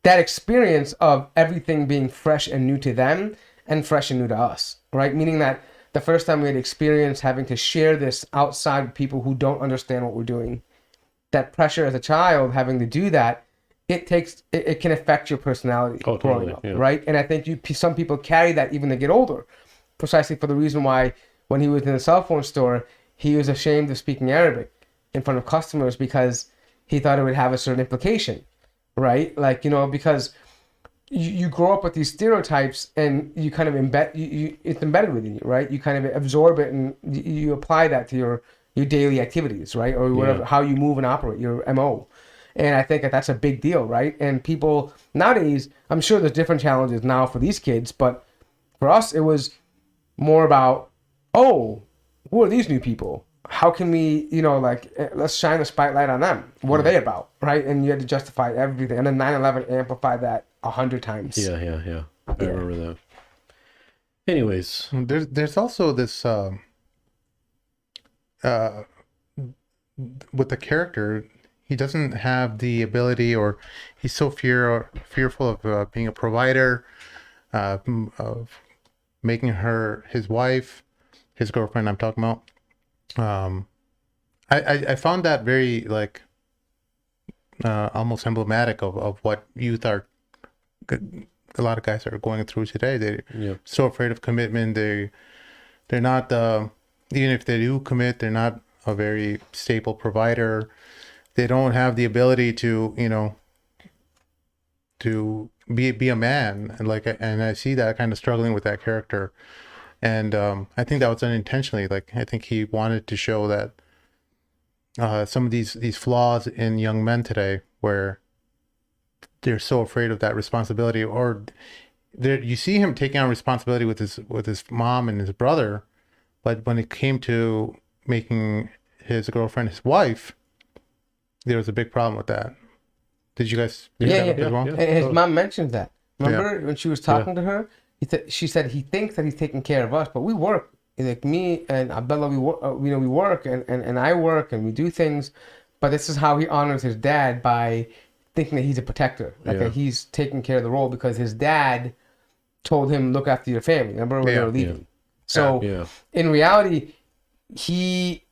that experience of everything being fresh and new to them and fresh and new to us, right? Meaning that the first time we had experienced having to share this outside with people who don't understand what we're doing. That pressure as a child, having to do that, it can affect your personality Oh, growing totally, up, yeah. right? And I think some people carry that even when they get older, precisely for the reason why when he was in the cell phone store, he was ashamed of speaking Arabic in front of customers because he thought it would have a certain implication, right? Like, because you grow up with these stereotypes and you kind of it's embedded within you, right? You kind of absorb it and you apply that to your daily activities, right? Or whatever, how you move and operate, your MO. And I think that's a big deal, right? And people nowadays, I'm sure there's different challenges now for these kids, but for us, it was more about, oh, who are these new people? How can we, let's shine a spotlight on them. What are they about, right? And you had to justify everything. And then 9/11 amplified that 100 times. Yeah. I remember that. Anyways, There's also this with the character, he doesn't have the ability, or he's so fearful of being a provider, of making her his wife, his girlfriend. I'm talking about. I found that very almost emblematic of what youth are. A lot of guys are going through today. They're so afraid of commitment. They're not even if they do commit, they're not a very stable provider. They don't have the ability to be a man, and I see that kind of struggling with that character, and I think that was unintentionally. I think he wanted to show that some of these flaws in young men today, where they're so afraid of that responsibility, or you see him taking on responsibility with his mom and his brother, but when it came to making his girlfriend his wife, there was a big problem with that. Did you guys pick that up as well? And his mom mentioned that. Remember when she was talking to her? She said he thinks that he's taking care of us, but we work. Like me and Abdullah, we work, and I work, and we do things. But this is how he honors his dad, by thinking that he's a protector, that he's taking care of the role because his dad told him, look after your family. Remember when they were leaving? So in reality, he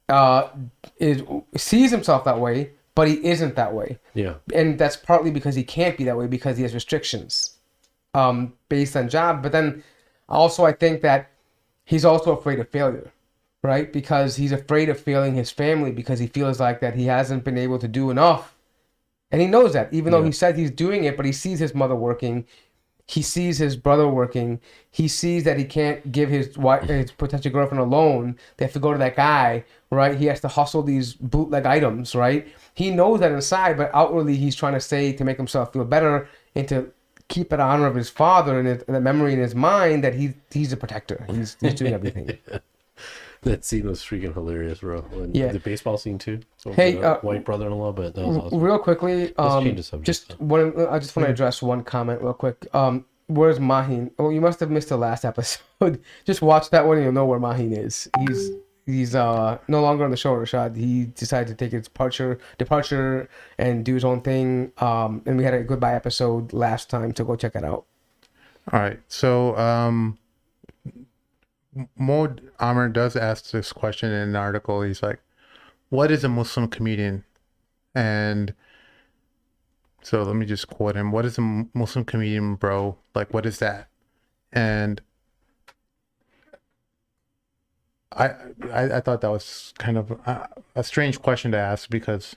sees himself that way, but he isn't that way. Yeah. And that's partly because he can't be that way because he has restrictions based on job. But then also I think that he's also afraid of failure, right? Because he's afraid of failing his family because he feels like that he hasn't been able to do enough. And he knows that, even though he said he's doing it, but he sees his mother working. He sees his brother working. He sees that he can't give his potential girlfriend a loan. They have to go to that guy, right? He has to hustle these bootleg items, right? He knows that inside, but outwardly he's trying to say to make himself feel better and to keep an honor of his father and the memory in his mind that he's a protector. He's doing everything. That scene was freaking hilarious, bro. And the baseball scene too. So hey, white brother-in-law, but that was awesome. Real quickly, I just want to address one comment real quick. Where's Mahin? Oh, you must have missed the last episode. Just watch that one and you'll know where Mahin is. He's no longer on the show, Rashad. He decided to take his departure and do his own thing. And we had a goodbye episode last time, so go check it out. All right. So Mod Amr does ask this question in an article. He's like, what is a Muslim comedian? And so let me just quote him. What is a Muslim comedian, bro? Like, what is that? And I thought that was kind of a strange question to ask, because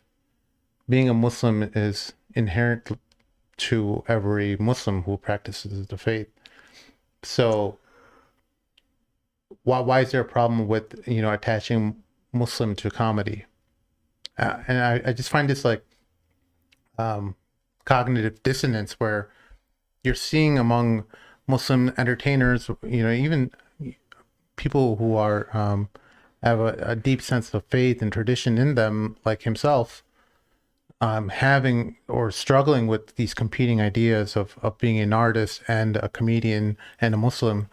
being a Muslim is inherent to every Muslim who practices the faith. So why is there a problem with attaching Muslim to comedy? And I just find this like cognitive dissonance, where you're seeing among Muslim entertainers, even people who are have a deep sense of faith and tradition in them, like himself, having or struggling with these competing ideas of being an artist and a comedian and a Muslim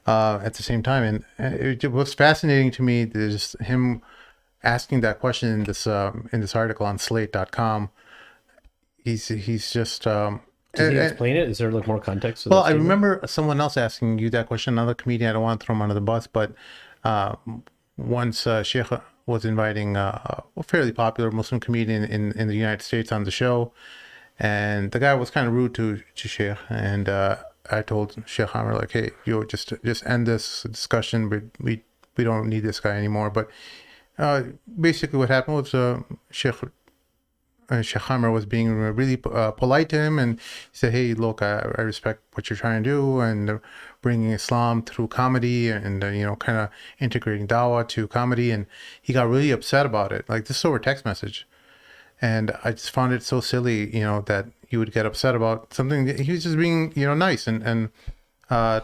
at the same time. And it was fascinating to me, just him asking that question in this article on slate.com. He's just Did he And- explain it? Is there like more context to Well, that I statement? remember someone else asking you that question, another comedian. I don't want to throw him under the bus, but uh, once Sheikh was inviting a fairly popular Muslim comedian in the United States on the show, and the guy was kind of rude to Sheikh, and I told Sheikh Hammer like, "Hey, just end this discussion. We don't need this guy anymore." But basically, what happened was Sheikh Hammer was being really polite to him, and he said, "Hey, look, I respect what you're trying to do, and bringing Islam through comedy, and kind of integrating dawah to comedy." And he got really upset about it, like this over text message. And I just found it so silly, that you would get upset about something. He was just being, nice and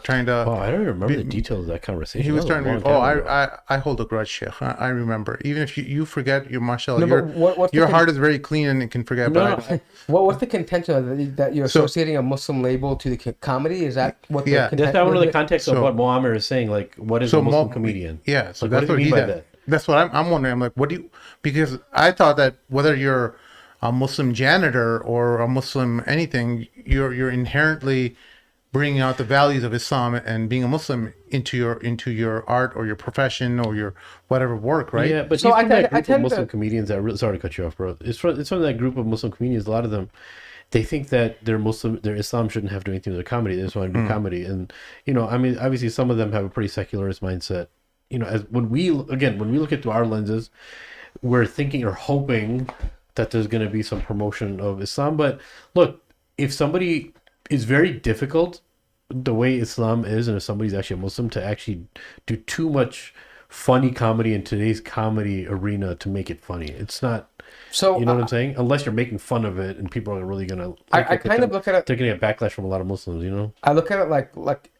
trying to. Oh, I don't remember the details of that conversation. He was That trying a long to. time ago. I hold a grudge, Sheikh. I remember. Even if you forget, your mashallah, No, but what's your the heart is very clean and it can forget. No, But no. What's the contention that you're associating a Muslim label to the comedy? Is that what? Yeah. That's not one of the context of So- what Muammar is saying. Like, what is a Muslim comedian? Yeah, so Like, that's what what does he he mean by said. that? That's what I'm wondering. I'm like, what do you? Because I thought that whether you're a Muslim janitor or a Muslim anything, you're inherently bringing out the values of Islam and being a Muslim into your art or your profession or your whatever work, right? Yeah, but So he's I from that tend- I group of tend Muslim to- comedians that really, sorry to cut you off, bro. It's from that group of Muslim comedians. A lot of them, they think that their Islam shouldn't have to do anything with their comedy. They just want to do comedy, and I mean, obviously, some of them have a pretty secularist mindset. As when we look at through our lenses, we're thinking or hoping that there's going to be some promotion of Islam. But look, if somebody is very difficult, the way Islam is, and if somebody's actually a Muslim, to actually do too much funny comedy in today's comedy arena to make it funny, it's not. So You know what I'm saying? Unless you're making fun of it, and people are really gonna. I kind of look at it. They're gonna get backlash from a lot of Muslims. I look at it like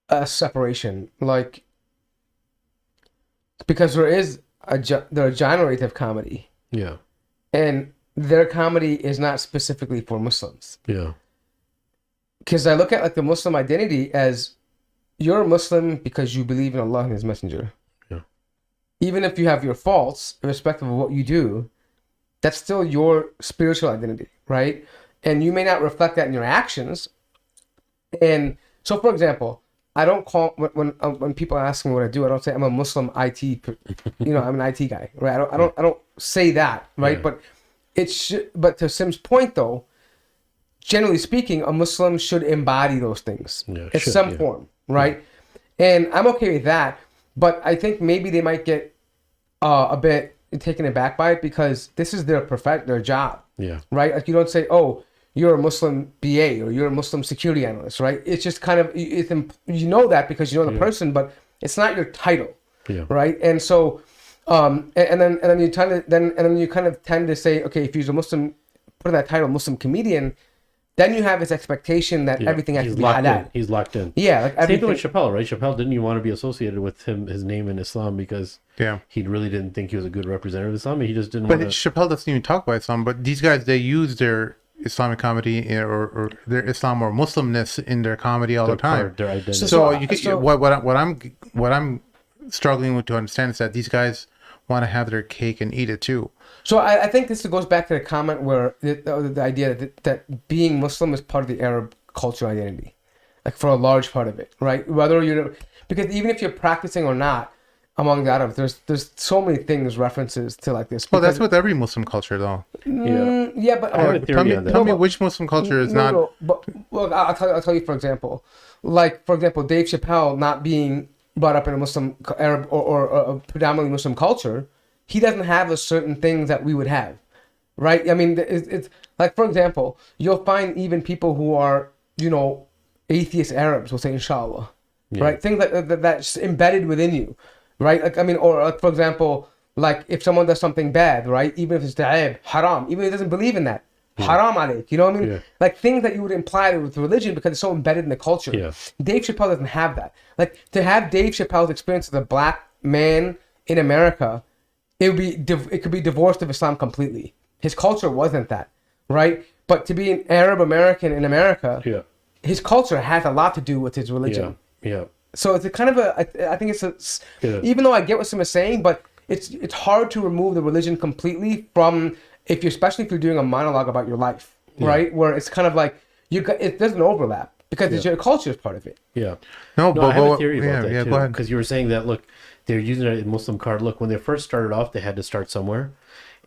a separation, like because there is a generative comedy, Yeah. and their comedy is not specifically for Muslims. Yeah. Because I look at like the Muslim identity as you're a Muslim because you believe in Allah and His Messenger. Yeah. Even if you have your faults, irrespective of what you do, that's still your spiritual identity, right? And you may not reflect that in your actions. And so, for example, I don't call when people ask me what I do, I don't say I'm a Muslim IT. I'm an IT guy, right? I don't say that, right? Yeah. But but to Sim's point though, generally speaking, a Muslim should embody those things in some form, right? And I'm okay with that, but I think maybe they might get a bit taken aback by it because this is their their job, Yeah. right? Like you don't say, "Oh, you're a Muslim BA or you're a Muslim security analyst," right? It's just kind of you know that because you know the person, but it's not your title, Yeah. right? And so, and then you kind of tend to say, okay, if you're a Muslim, put that title Muslim comedian, then you have this expectation that everything has to be halal. He's locked in. Yeah, like Same everything. thing with Chappelle, right? Chappelle didn't even want to be associated with his name in Islam because Yeah. he really didn't think he was a good representative of Islam. He just didn't But want to. Chappelle doesn't even talk about Islam. But these guys, they use their Islamic comedy or their Islam or Muslimness in their comedy all the time. Their identity. So you could, so- what I'm struggling with to understand is that these guys want to have their cake and eat it too. So I think this goes back to the comment where the idea that being Muslim is part of the Arab cultural identity, like for a large part of it, right? Whether because even if you're practicing or not among the Arabs, there's so many things, references to like this. Well, that's because- with every Muslim culture, though. yeah, but I have a theory on that. Tell me which Muslim culture is not. No, but look, I'll tell you for example, Dave Chappelle not being brought up in a Muslim Arab or a predominantly Muslim culture, he doesn't have a certain things that we would have, right? I mean, it's like, for example, you'll find even people who are, atheist Arabs will say inshallah, right? Things like that's embedded within you, right? Like, I mean, or like, for example, like if someone does something bad, right? Even if it's da'ib, haram, even if he doesn't believe in that, haram alayk, you know what I mean? Yeah. Like things that you would imply with religion because it's so embedded in the culture. Yeah. Dave Chappelle doesn't have that. Like to have Dave Chappelle's experience as a black man in America, it could be divorced of Islam completely. His culture wasn't that, right? But to be an Arab American in America, his culture has a lot to do with his religion. Yeah. So it's a kind of I think even though I get what Sim is saying, but it's hard to remove the religion completely from especially if you're doing a monologue about your life. right? Where it's kind of like it doesn't overlap because your culture is part of it. Yeah. No, No, I have a theory yeah, about that yeah, too. go ahead. Because you were saying that, look, they're using a Muslim card. Look, when they first started off, they had to start somewhere.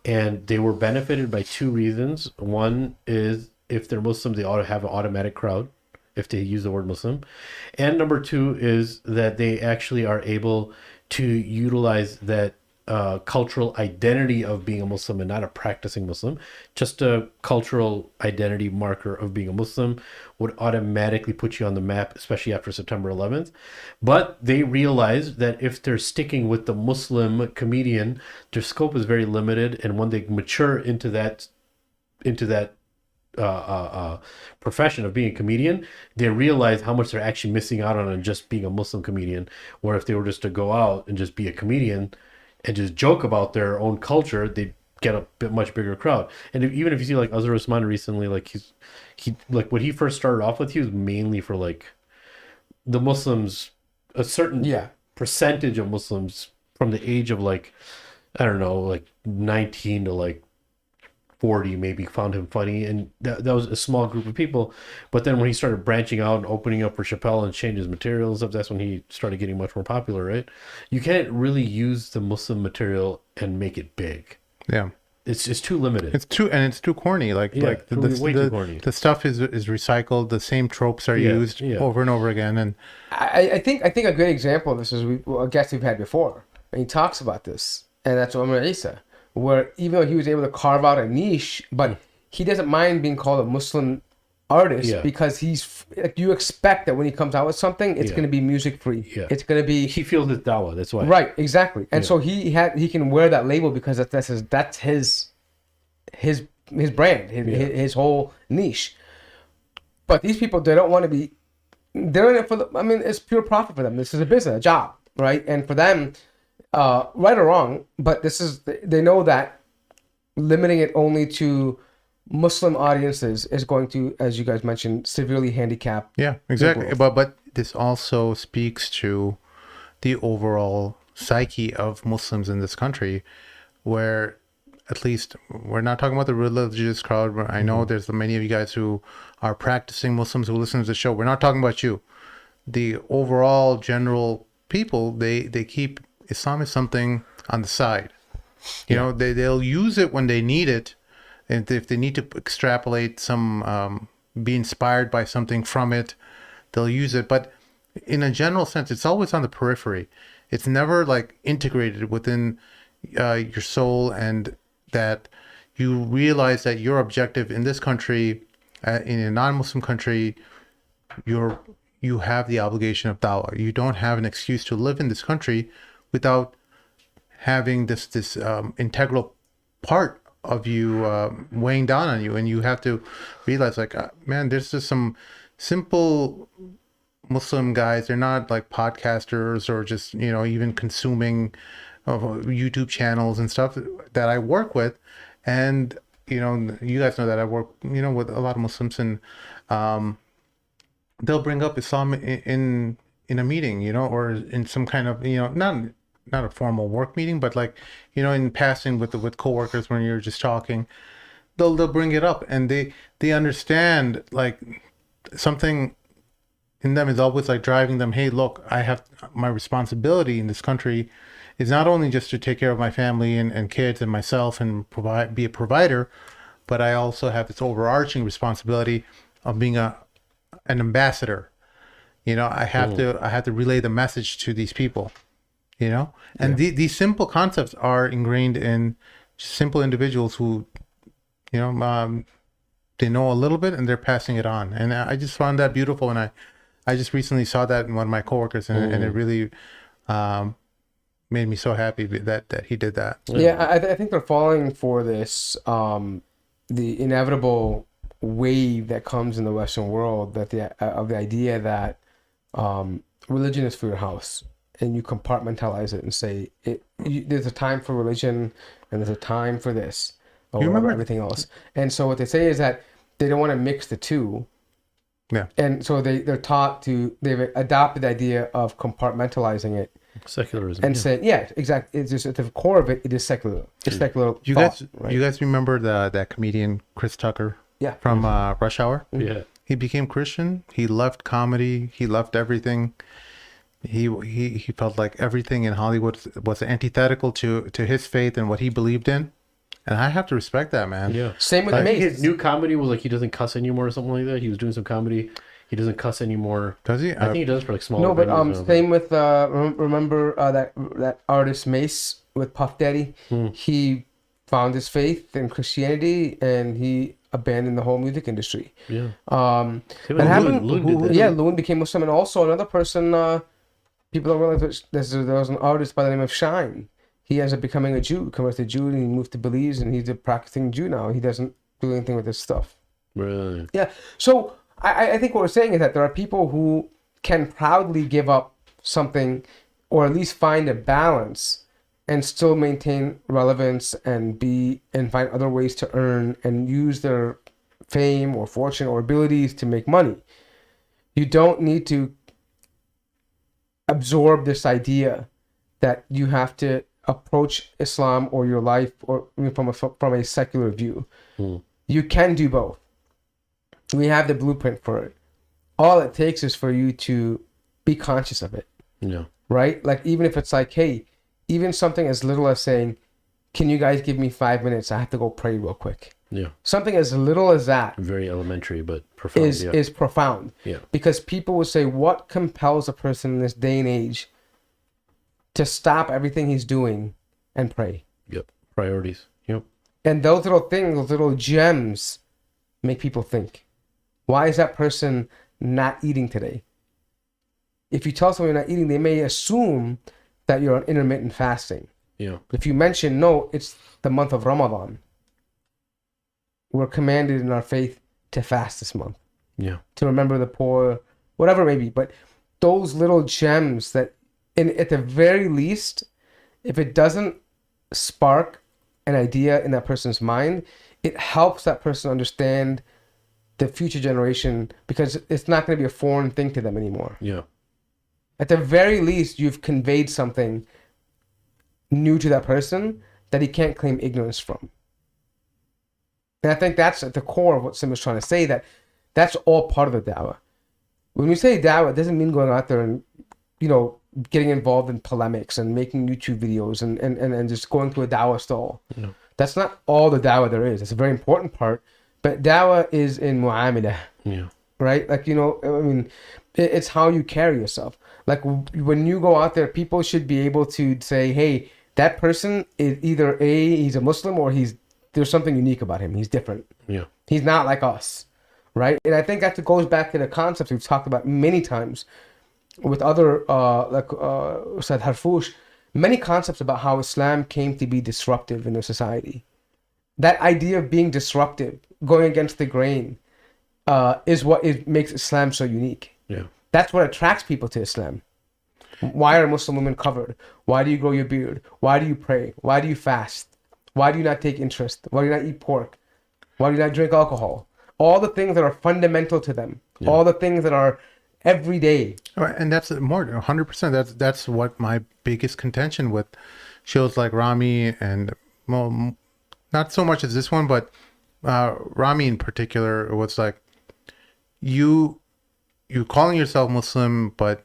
And they were benefited by two reasons. One is if they're Muslim, they ought to have an automatic crowd if they use the word Muslim. And number two is that they actually are able to utilize that cultural identity of being a Muslim and not a practicing Muslim. Just a cultural identity marker of being a Muslim would automatically put you on the map, especially after September 11th. But they realized that if they're sticking with the Muslim comedian, their scope is very limited, and when they mature into that profession of being a comedian, they realize how much they're actually missing out on just being a Muslim comedian. Where if they were just to go out and just be a comedian and just joke about their own culture, they'd get a bit much bigger crowd. And even if you see like Azhar Usman recently, like he like when he first started off with, he was mainly for like the Muslims, a certain percentage of Muslims from the age of like, I don't know, like 19 to like 40 maybe found him funny, and that was a small group of people. But then when he started branching out and opening up for Chappelle and changing his material and stuff, that's when he started getting much more popular, right? You can't really use the Muslim material and make it big. Yeah. It's too limited. It's too corny. Like Yeah, like way too corny. The stuff is recycled. The same tropes are used over and over again. And I think a great example of this is a guest we've had before, and he talks about this, and that's Omar Isa, where even though he was able to carve out a niche, but he doesn't mind being called a Muslim artist because he's like, you expect that when he comes out with something, it's going to be music free. Yeah. It's going to be He feels his dawah, that's why. right, exactly. And so he can wear that label because that's his brand, his whole niche. But these people, they don't want to be. They're in it for it's pure profit for them. This is a business, a job, right? And for them, right or wrong, but they know that limiting it only to Muslim audiences is going to, as you guys mentioned, severely handicap. yeah, exactly. But this also speaks to the overall psyche of Muslims in this country, where at least we're not talking about the religious crowd. I know there's many of you guys who are practicing Muslims who listen to the show. We're not talking about you. The overall general people, they keep Islam as something on the side. You know, they'll use it when they need it. And if they need to extrapolate some, be inspired by something from it, they'll use it. But in a general sense, it's always on the periphery. It's never like integrated within your soul, and that you realize that your objective in this country, in a non-Muslim country, you have the obligation of dawah. You don't have an excuse to live in this country without having this integral part of you weighing down on you, and you have to realize like man, there's just some simple Muslim guys, they're not like podcasters or just even consuming YouTube channels and stuff that I work with, and you guys know that I work with a lot of Muslims, and they'll bring up Islam in a meeting, or in some kind of not a formal work meeting, but like, in passing with coworkers when you're just talking, they'll bring it up, and they understand like something in them is always like driving them. Hey, look, I have my responsibility in this country is not only just to take care of my family and kids and myself and be a provider, but I also have this overarching responsibility of being an ambassador. I have to relay the message to these people. And these simple concepts are ingrained in simple individuals who, they know a little bit and they're passing it on. And I just found that beautiful. And I just recently saw that in one of my coworkers, and it really made me so happy that he did that. Yeah, I think they're falling for this, the inevitable wave that comes in the Western world of the idea that religion is for your house. And you compartmentalize it and say there's a time for religion and there's a time for this or everything else. And so what they say is that they don't want to mix the two. Yeah. And so they've adopted the idea of compartmentalizing it. Secularism. And saying, exactly. It's just at the core of it, it is secular. It's secular. You guys remember that comedian Chris Tucker? Yeah. from Rush Hour. Yeah. He became Christian. He left comedy. He left everything. He felt like everything in Hollywood was antithetical to his faith and what he believed in. And I have to respect that, man. Yeah. Same with I think Mace. his new comedy was like he doesn't cuss anymore or something like that. He was doing some comedy. He doesn't cuss anymore. Does he? I think he does for like small. No, but venues, same with remember that artist Mace with Puff Daddy. He found his faith in Christianity and he abandoned the whole music industry. Yeah. That and happened. Loon did that. Yeah, Loon became Muslim, and also another person. People don't realize there was an artist by the name of Shine. He ends up becoming a Jew, converts to Jew, and he moved to Belize, and he's a practicing Jew now. He doesn't do anything with this stuff. Really? Yeah. So I think what we're saying is that there are people who can proudly give up something, or at least find a balance, and still maintain relevance and find other ways to earn and use their fame or fortune or abilities to make money. You don't need to absorb this idea that you have to approach Islam or your life or from a secular view. You can do both. We have the blueprint for it. All it takes is for you to be conscious of it, Yeah. right? Like even if it's like, hey, even something as little as saying, can you guys give me 5 minutes? I have to go pray real quick. Yeah. Something as little as that Very elementary, but profound. is profound. Yeah. Because people will say, what compels a person in this day and age to stop everything he's doing and pray? Yep. Priorities. Yep. And those little things, those little gems make people think. Why is that person not eating today? If you tell someone you're not eating, they may assume that you're on intermittent fasting. Yeah. But if you mention, no, it's the month of Ramadan. We're commanded in our faith to fast this month, Yeah. to remember the poor, whatever it may be. But those little gems that, at the very least, if it doesn't spark an idea in that person's mind, it helps that person understand the future generation, because it's not going to be a foreign thing to them anymore. Yeah. At the very least, you've conveyed something new to that person that he can't claim ignorance from. And I think that's at the core of what Sim is trying to say, that that's all part of the dawah. When we say dawah, it doesn't mean going out there and, getting involved in polemics and making YouTube videos and just going to a dawah stall. No. That's not all the dawah there is. It's a very important part. But dawah is in mu'amalah, Yeah. right? Like, it's how you carry yourself. Like when you go out there, people should be able to say, hey, that person is either he's a Muslim or there's something unique about him. He's different. Yeah. He's not like us, right? And I think that goes back to the concepts we've talked about many times with other, Ustad Harfoush, many concepts about how Islam came to be disruptive in the society. That idea of being disruptive, going against the grain, is what makes Islam so unique. Yeah. That's what attracts people to Islam. Why are Muslim women covered? Why do you grow your beard? Why do you pray? Why do you fast? Why do you not take interest? Why do you not eat pork? Why do you not drink alcohol? All the things that are fundamental to them. Yeah. All the things that are everyday. Right, and that's more than 100%. That's what my biggest contention with shows like Rami, and well, not so much as this one, but Rami in particular, was like, you calling yourself Muslim, but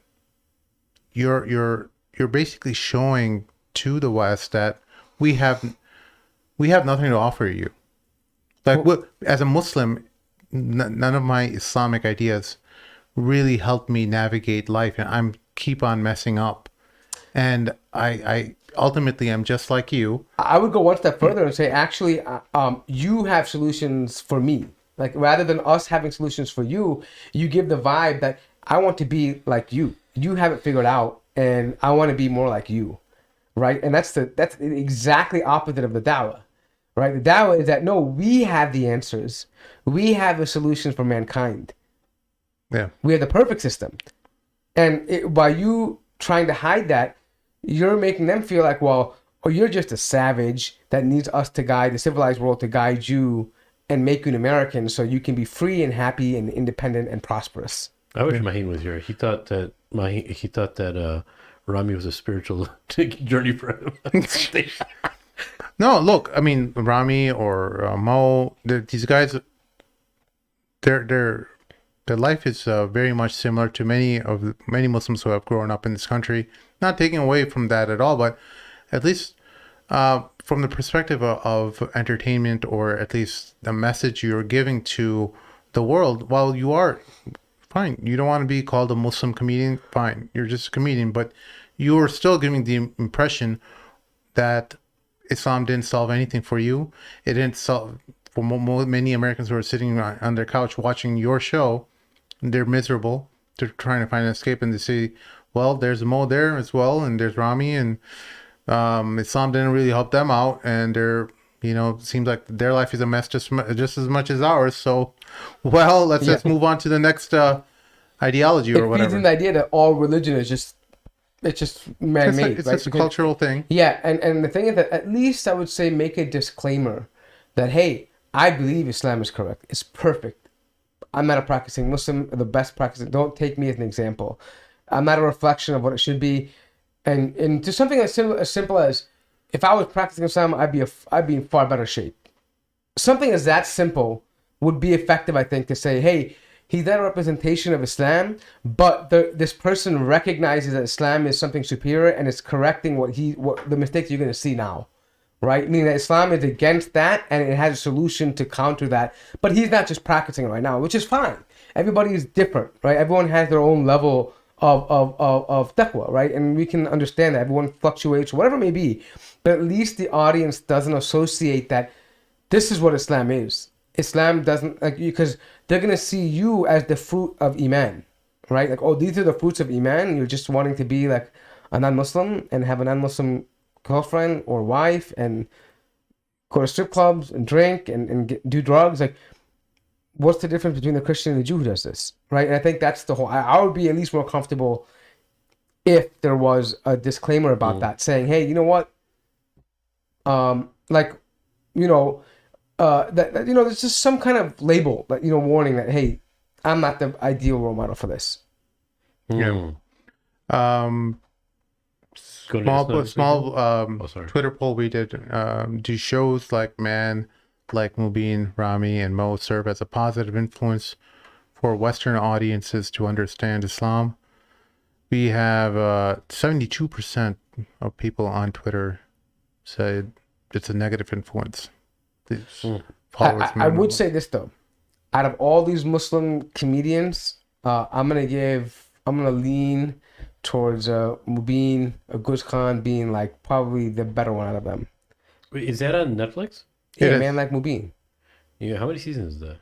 you're basically showing to the West that we have nothing to offer you. Like, as a Muslim, none of my Islamic ideas really helped me navigate life, and I'm keep on messing up. And I ultimately am just like you. I would go one step further and say, actually, you have solutions for me. Like, rather than us having solutions for you, you give the vibe that I want to be like you. You have it figured out, and I want to be more like you, right? And that's exactly opposite of the dawah, right? The dawah is that, no, we have the answers. We have the solutions for mankind. Yeah. We have the perfect system. And by you trying to hide that, you're making them feel like, well, you're just a savage that needs us to guide the civilized world, to guide you and make you an American so you can be free and happy and independent and prosperous. I wish Maheen was here. He thought that Rami was a spiritual journey for him. No, look, I mean, Rami or Mo, these guys, their life is very much similar to many Muslims who have grown up in this country. Not taking away from that at all, but at least from the perspective of entertainment, or at least the message you're giving to the world. While you are fine, you don't want to be called a Muslim comedian. Fine, you're just a comedian, but you are still giving the impression that Islam didn't solve anything for you. It didn't solve for many Americans who are sitting on their couch watching your show. They're miserable. They're trying to find an escape, and they say, well, there's Mo there as well, and there's Rami, and Islam didn't really help them out, and they're, seems like their life is a mess just as much as ours. So, well, let's move on to the next ideology or whatever. It feeds in the idea that all religion is just man-made. It's just a cultural thing. Yeah, and the thing is that at least I would say make a disclaimer that, hey, I believe Islam is correct. It's perfect. I'm not a practicing Muslim, the best practicing. Don't take me as an example. I'm not a reflection of what it should be. And to something as simple as, if I was practicing Islam, I'd be in far better shape. Something as that simple would be effective, I think, to say, hey, he's not a representation of Islam, but this person recognizes that Islam is something superior and is correcting what the mistakes you're going to see now, right? Meaning that Islam is against that and it has a solution to counter that. But he's not just practicing it right now, which is fine. Everybody is different, right? Everyone has their own level of taqwa, right? And we can understand that everyone fluctuates, whatever it may be, but at least the audience doesn't associate that this is what Islam is. Islam doesn't, because they're going to see you as the fruit of Iman, right? Like, oh, these are the fruits of Iman. You're just wanting to be like a non-Muslim and have a non-Muslim girlfriend or wife and go to strip clubs and drink and do drugs. Like, what's the difference between the Christian and the Jew who does this, right? And I think that's the whole, I would be at least more comfortable if there was a disclaimer about that, saying, hey, you know what? There's just some kind of label that, warning that, hey, I'm not the ideal role model for this. Yeah. Small Twitter poll we did. Do shows like Mubin, Rami, and Mo serve as a positive influence for Western audiences to understand Islam? We have 72% of people on Twitter said it's a negative influence. I would say this though, out of all these Muslim comedians, I'm gonna lean towards Mubin, Guz Khan being like probably the better one out of them. Wait, is that on Netflix? Yeah, Man Like Mubin. Yeah, how many seasons is that?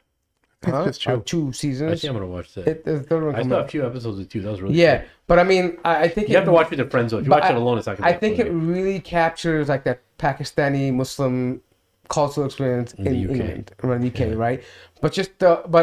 It's 2 seasons. I think I'm gonna watch that. I saw a few episodes with you. That was really cool. But I mean, I think you have to watch with your friends though. If you watch it alone, it's not gonna be I think it really captures like that Pakistani Muslim cultural experience in England or in the UK, right? But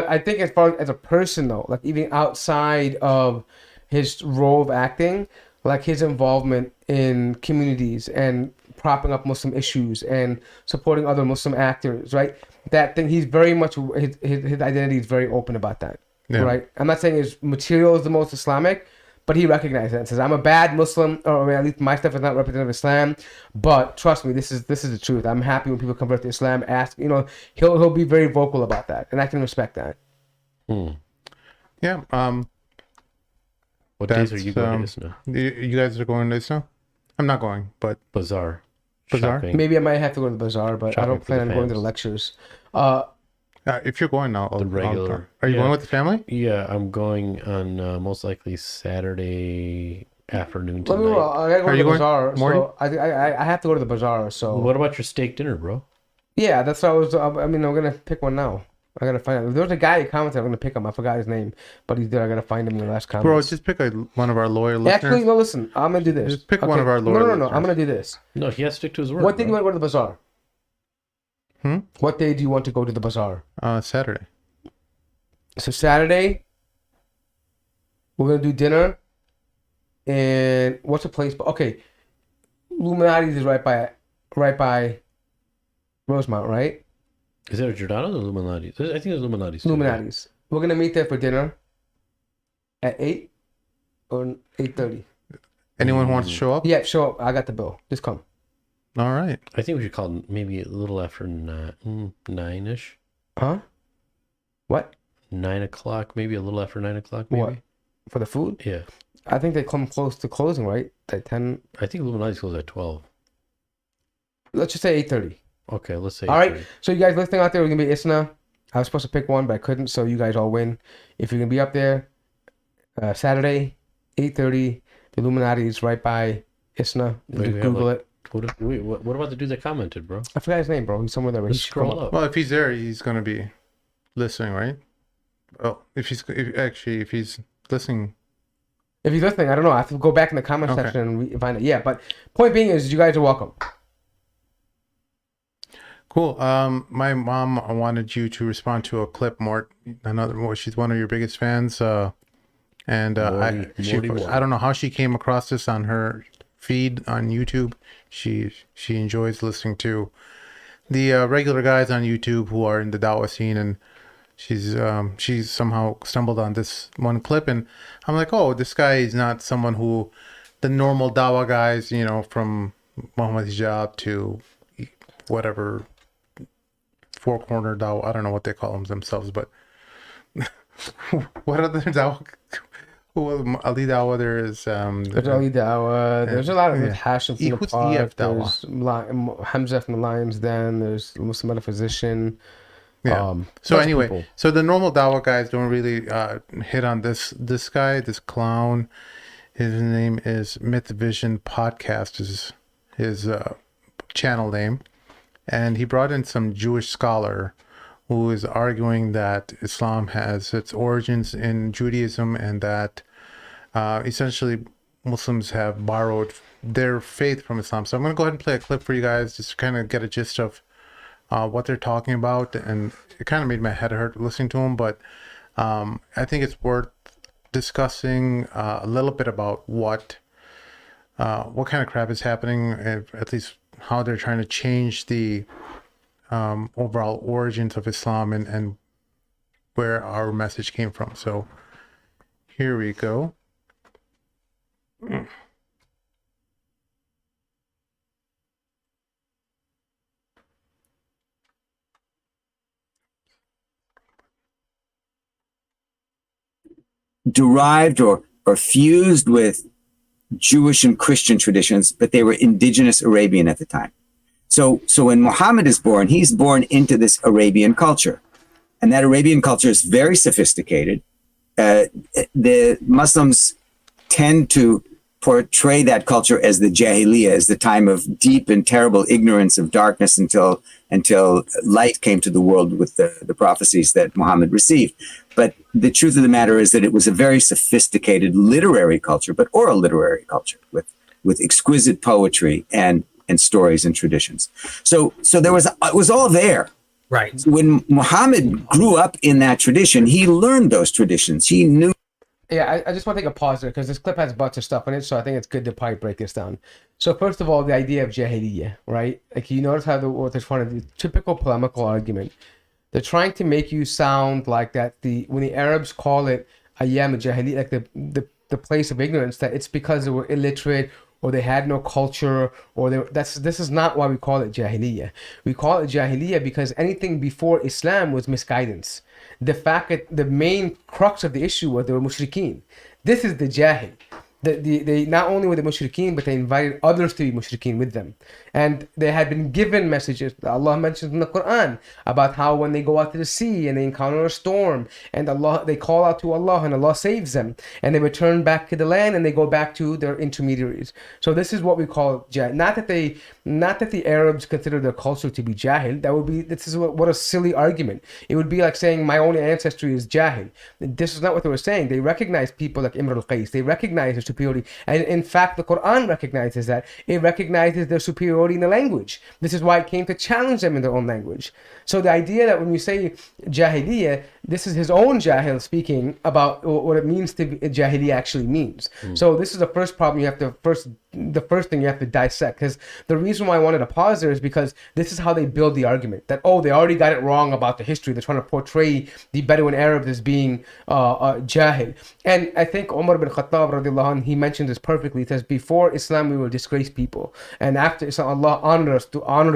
I think as far as a person though, like even outside of his role of acting, like his involvement in communities and propping up Muslim issues and supporting other Muslim actors, right? That thing, he's very much, his identity is very open about that, right? I'm not saying his material is the most Islamic, but he recognizes it and says, I'm a bad Muslim, or at least my stuff is not representative of Islam, but trust me, this is the truth. I'm happy when people convert to Islam, he'll be very vocal about that, and I can respect that. Yeah. What days are you going to Isna? You guys are going to Isna? I'm not going, but Bazaar. Shopping. Maybe I might have to go to the bazaar, but I don't plan on going to the lectures. If you're going, I'll regular. Are you going with the family? Yeah, I'm going on most likely Saturday afternoon tonight. I gotta go to the bazaar. So I have to go to the bazaar. So what about your steak dinner, bro? Yeah, that's what I'm gonna pick one now. I gotta find out. There was a guy who commented I'm gonna pick him. I forgot his name, but he's there. I gotta find him in the last comment. Bro, just pick one of our loyal listeners. Actually, no. Listen, I'm gonna do this. Just pick one of our loyal listeners. No. I'm gonna do this. No, he has to stick to his word. What day do you want to go to the bazaar? What day do you want to go to the bazaar? Saturday. So Saturday, we're gonna do dinner. And what's the place? Okay, Illuminati's is right by Rosemount, right? Is there a Giordano's or Illuminati's? I think it's Illuminati's. Illuminati's. We're gonna meet there for dinner at 8 or 8:30. Anyone who wants to show up? Yeah, show up. I got the bill. Just come. All right. I think we should call maybe a little after 9-ish. Huh? What? 9 o'clock, maybe a little after 9 o'clock, maybe. What? For the food? Yeah, I think they come close to closing, right? At 10. I think Illuminati's closed at 12. Let's just say 8:30. Okay, let's say. All right. 8:30. So you guys listening out there, we're gonna be Isna. I was supposed to pick one, but I couldn't. So you guys all win. If you're gonna be up there, Saturday, 8:30. The Illuminati is right by Isna. Wait, we have, Google like, it. What about the dude that commented, bro? I forgot his name, bro. He's somewhere there. Just scroll up. Well, if he's there, he's gonna be listening, right? Oh, if he's listening. If he's listening, I don't know. I have to go back in the comment Okay. section and find it. Yeah, but point being is, you guys are welcome. Cool. My mom wanted you to respond to a clip, Mort. She's one of your biggest fans. And I don't know how she came across this on her feed on YouTube. She enjoys listening to the regular guys on YouTube who are in the Dawah scene, and she's somehow stumbled on this one clip, and I'm like, oh, this guy is not someone who the normal Dawah guys, from Muhammad Hijab to whatever four corner Dawah. I don't know what they call them themselves, but what other Dawah? Ali Dawah, there is There's Ali Dawah. There's a lot of Hashim from the Who's Park. EF There's Hamza from the Lions Den. There's Muslim Metaphysician. Yeah. So lots of anyway, people. so the normal Dawah guys don't really hit on this guy, this clown. His name is MythVision Podcast is his channel name, and he brought in some Jewish scholar who is arguing that Islam has its origins in Judaism, and that essentially Muslims have borrowed their faith from Islam. So I'm going to go ahead and play a clip for you guys just to kind of get a gist of what they're talking about, and it kind of made my head hurt listening to them, but I think it's worth discussing a little bit about what kind of crap is happening, at least how they're trying to change the overall origins of Islam and where our message came from. So here we go. Derived or fused with Jewish and Christian traditions, but they were indigenous Arabian at the time. So when Muhammad is born, he's born into this Arabian culture. And that Arabian culture is very sophisticated. The Muslims tend to portray that culture as the Jahiliya, as the time of deep and terrible ignorance of darkness until light came to the world with the prophecies that Muhammad received. But the truth of the matter is that it was a very sophisticated literary culture, but oral literary culture with exquisite poetry and stories and traditions. So there was, it was all there. Right. So when Muhammad grew up in that tradition, he learned those traditions. He knew. Yeah, I just want to take a pause there because this clip has a bunch of stuff in it, so I think it's good to probably break this down. So first of all, the idea of Jahiliya, right? Like, you notice how what they're trying to do, typical polemical argument. They're trying to make you sound like that when the Arabs call it Ayyam Jahiliya, like the place of ignorance, that it's because they were illiterate or they had no culture, or this is not why we call it Jahiliya. We call it Jahiliya because anything before Islam was misguidance. The fact that the main crux of the issue was they were mushrikeen. This is the Jahil. They not only were the mushrikeen, but they invited others to be mushrikeen with them. And they had been given messages that Allah mentions in the Quran about how when they go out to the sea and they encounter a storm, and they call out to Allah and Allah saves them, and they return back to the land and they go back to their intermediaries. So this is what we call Jahil. Not that the Arabs consider their culture to be Jahil. This is what a silly argument. It would be like saying my only ancestry is Jahil. This is not what they were saying. They recognize people like Imr al-Qais. They recognize their superiority. And in fact, the Quran recognizes that. It recognizes their superiority in the language. This is why it came to challenge them in their own language. So the idea that when you say Jahiliya, this is his own Jahil speaking about what it means to be Jahiliya actually means. So this is the first problem the first thing you have to dissect, because the reason why I wanted to pause there is because this is how they build the argument that, oh, they already got it wrong about the history. They're trying to portray the Bedouin Arabs as being Jahil. And I think Umar bin Khattab radiallahu anh, he mentioned this perfectly. He says, before Islam we were disgraced people, and after Islam Allah honored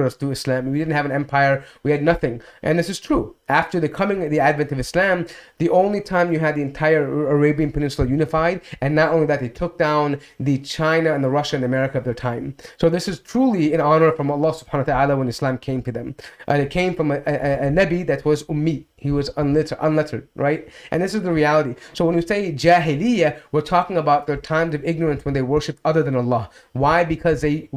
us through Islam. We didn't have an empire, we had nothing. And this is true. After the advent of Islam, the only time you had the entire Arabian Peninsula unified, and not only that, they took down the China and the Russia and America of their time. So this is truly an honor from Allah subhanahu wa ta'ala when Islam came to them. And it came from a Nabi that was Ummi. He was unlettered, right? And this is the reality. So when we say Jahiliya, we're talking about their times of ignorance when they worshipped other than Allah. Why? Because they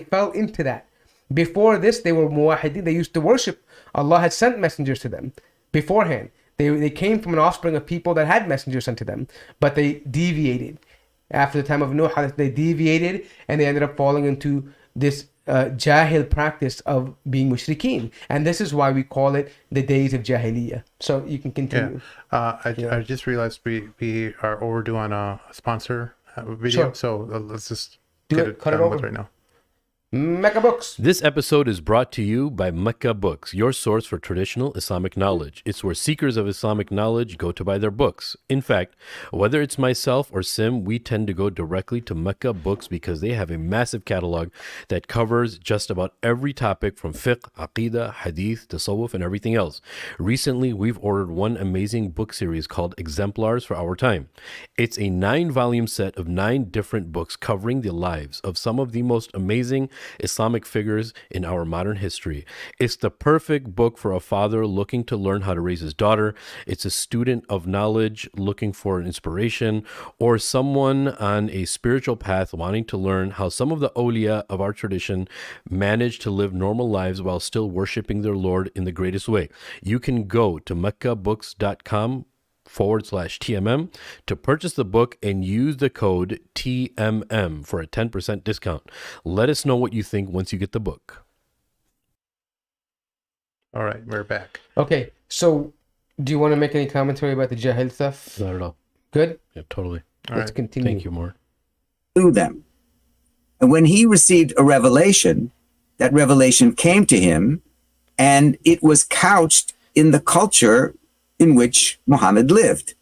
fell into that. Before this, they were muwahidin. They used to worship. Allah had sent messengers to them beforehand. They came from an offspring of people that had messengers sent to them, but they deviated. After the time of Nuh, they deviated, and they ended up falling into this jahil practice of being mushrikeen. And this is why we call it the days of Jahiliya. So you can continue. I just realized we are overdue on a sponsor video, Sure. so let's just Do get it. it Cut it done over. with right now. Mecca Books. This episode is brought to you by Mecca Books, your source for traditional Islamic knowledge. It's where seekers of Islamic knowledge go to buy their books. In fact, whether it's myself or Sim, we tend to go directly to Mecca Books because they have a massive catalog that covers just about every topic from fiqh, aqidah, hadith, tasawwuf, and everything else. Recently, we've ordered one amazing book series called Exemplars for Our Time. It's a 9-volume set of 9 different books covering the lives of some of the most amazing Islamic figures in our modern history. It's the perfect book for a father looking to learn how to raise his daughter. It's a student of knowledge looking for an inspiration, or someone on a spiritual path wanting to learn how some of the awliya of our tradition managed to live normal lives while still worshiping their Lord in the greatest way. You can go to meccabooks.com/TMM to purchase the book and use the code TMM for a 10% discount. Let us know what you think once you get the book. All right, we're back. Okay, so do you want to make any commentary about the Jahil stuff? Not at all. Good? Yeah, totally. Let's continue. Thank you, more. To them. And when he received a revelation, that revelation came to him, and it was couched in the culture in which Muhammad lived.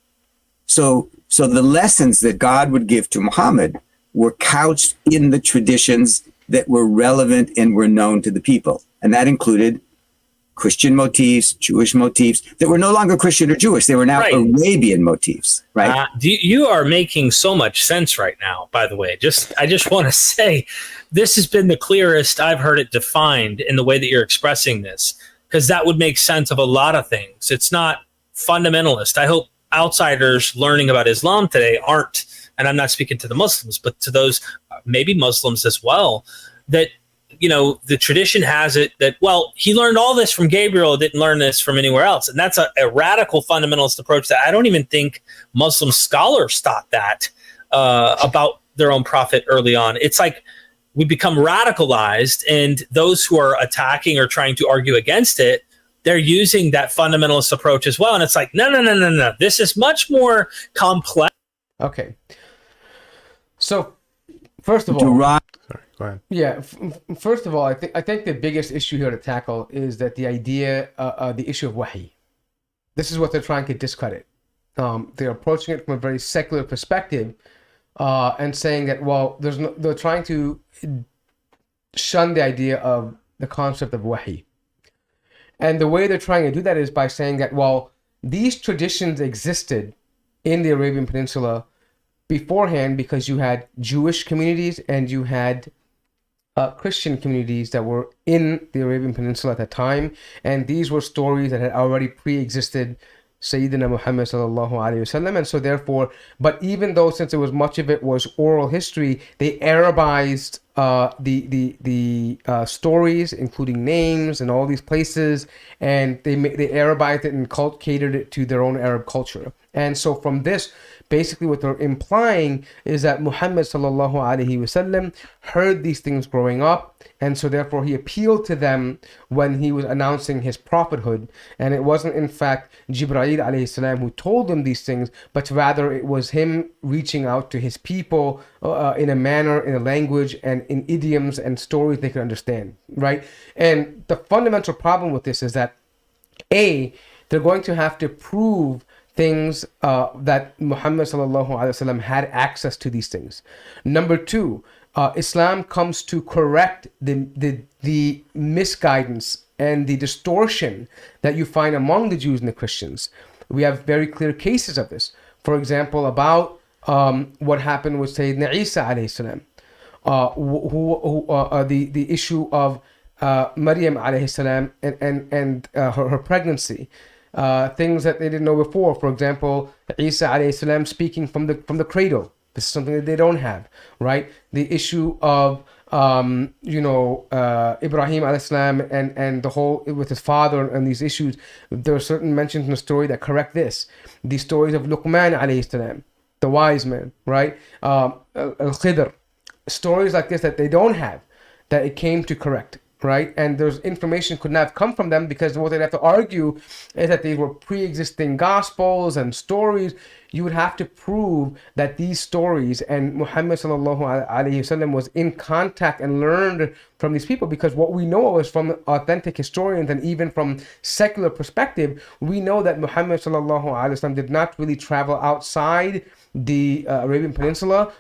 So the lessons that God would give to Muhammad were couched in the traditions that were relevant and were known to the people. And that included Christian motifs, Jewish motifs that were no longer Christian or Jewish. They were now Right. Arabian motifs, right? You are making so much sense right now, by the way. I just want to say this has been the clearest I've heard it defined in the way that you're expressing this, because that would make sense of a lot of things. It's not fundamentalist. I hope outsiders learning about Islam today aren't, and I'm not speaking to the Muslims, but to those maybe Muslims as well, that, you know, the tradition has it that, well, he learned all this from Gabriel, didn't learn this from anywhere else. And that's a radical fundamentalist approach that I don't even think Muslim scholars thought that about their own prophet early on. It's like we become radicalized, and those who are attacking or trying to argue against it, they're using that fundamentalist approach as well. And it's like, no. This is much more complex. Okay. So, first of To all, rise Sorry, go ahead. yeah. First of all, I think the biggest issue here to tackle is that the idea, the issue of wahi. This is what they're trying to discredit. They're approaching it from a very secular perspective, and saying that, well, they're trying to shun the idea of the concept of wahi. And the way they're trying to do that is by saying that, well, these traditions existed in the Arabian Peninsula beforehand because you had Jewish communities and you had Christian communities that were in the Arabian Peninsula at that time. And these were stories that had already pre-existed Sayyidina Muhammad sallallahu alaihi wasallam. And so therefore, but even though since it was much of it was oral history, they Arabized the stories, including names and all these places, and they Arabized it and catered it to their own Arab culture. And so from this, basically what they're implying is that Muhammad sallallahu alaihi wasallam heard these things growing up, and so therefore he appealed to them when he was announcing his prophethood. And it wasn't in fact Jibreel alayhi salam who told him these things, but rather it was him reaching out to his people in a manner, in a language, and in idioms and stories they could understand, right? And the fundamental problem with this is that they're going to have to prove things that Muhammad sallallahu alaihi wasallam had access to these things. Number two, Islam comes to correct the misguidance and the distortion that you find among the Jews and the Christians. We have very clear cases of this. For example, about what happened with Sayyidina Isa alayhi salam, the issue of Maryam alayhi salam and her pregnancy, things that they didn't know before. For example, Isa alayhi salam speaking from the cradle. This is something that they don't have, right? The issue of Ibrahim alayhi salam and the whole with his father and these issues. There are certain mentions in the story that correct this. The stories of Luqman alayhi salam, the wise man, right? Al-Khidr, stories like this that they don't have, that it came to correct, right? And there's information could not have come from them, because what they'd have to argue is that they were pre-existing gospels and stories. You would have to prove that these stories and Muhammad sallallahu alaihi wasallam was in contact and learned from these people, because what we know is from authentic historians and even from secular perspective, we know that Muhammad sallallahu alaihi wasallam did not really travel outside the Arabian Peninsula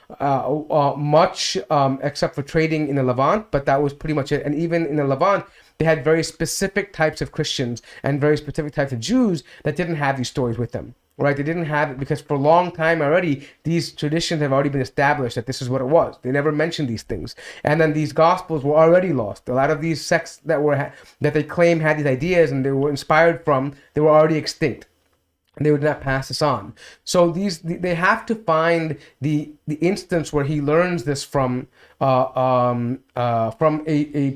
much, except for trading in the Levant, but that was pretty much it. And even in the Levant, they had very specific types of Christians and very specific types of Jews that didn't have these stories with them. Right, they didn't have it because for a long time already, these traditions have already been established that this is what it was. They never mentioned these things, and then these gospels were already lost. A lot of these sects that they claim had these ideas and they were inspired from, they were already extinct. They would not pass this on. So they have to find the instance where he learns this from a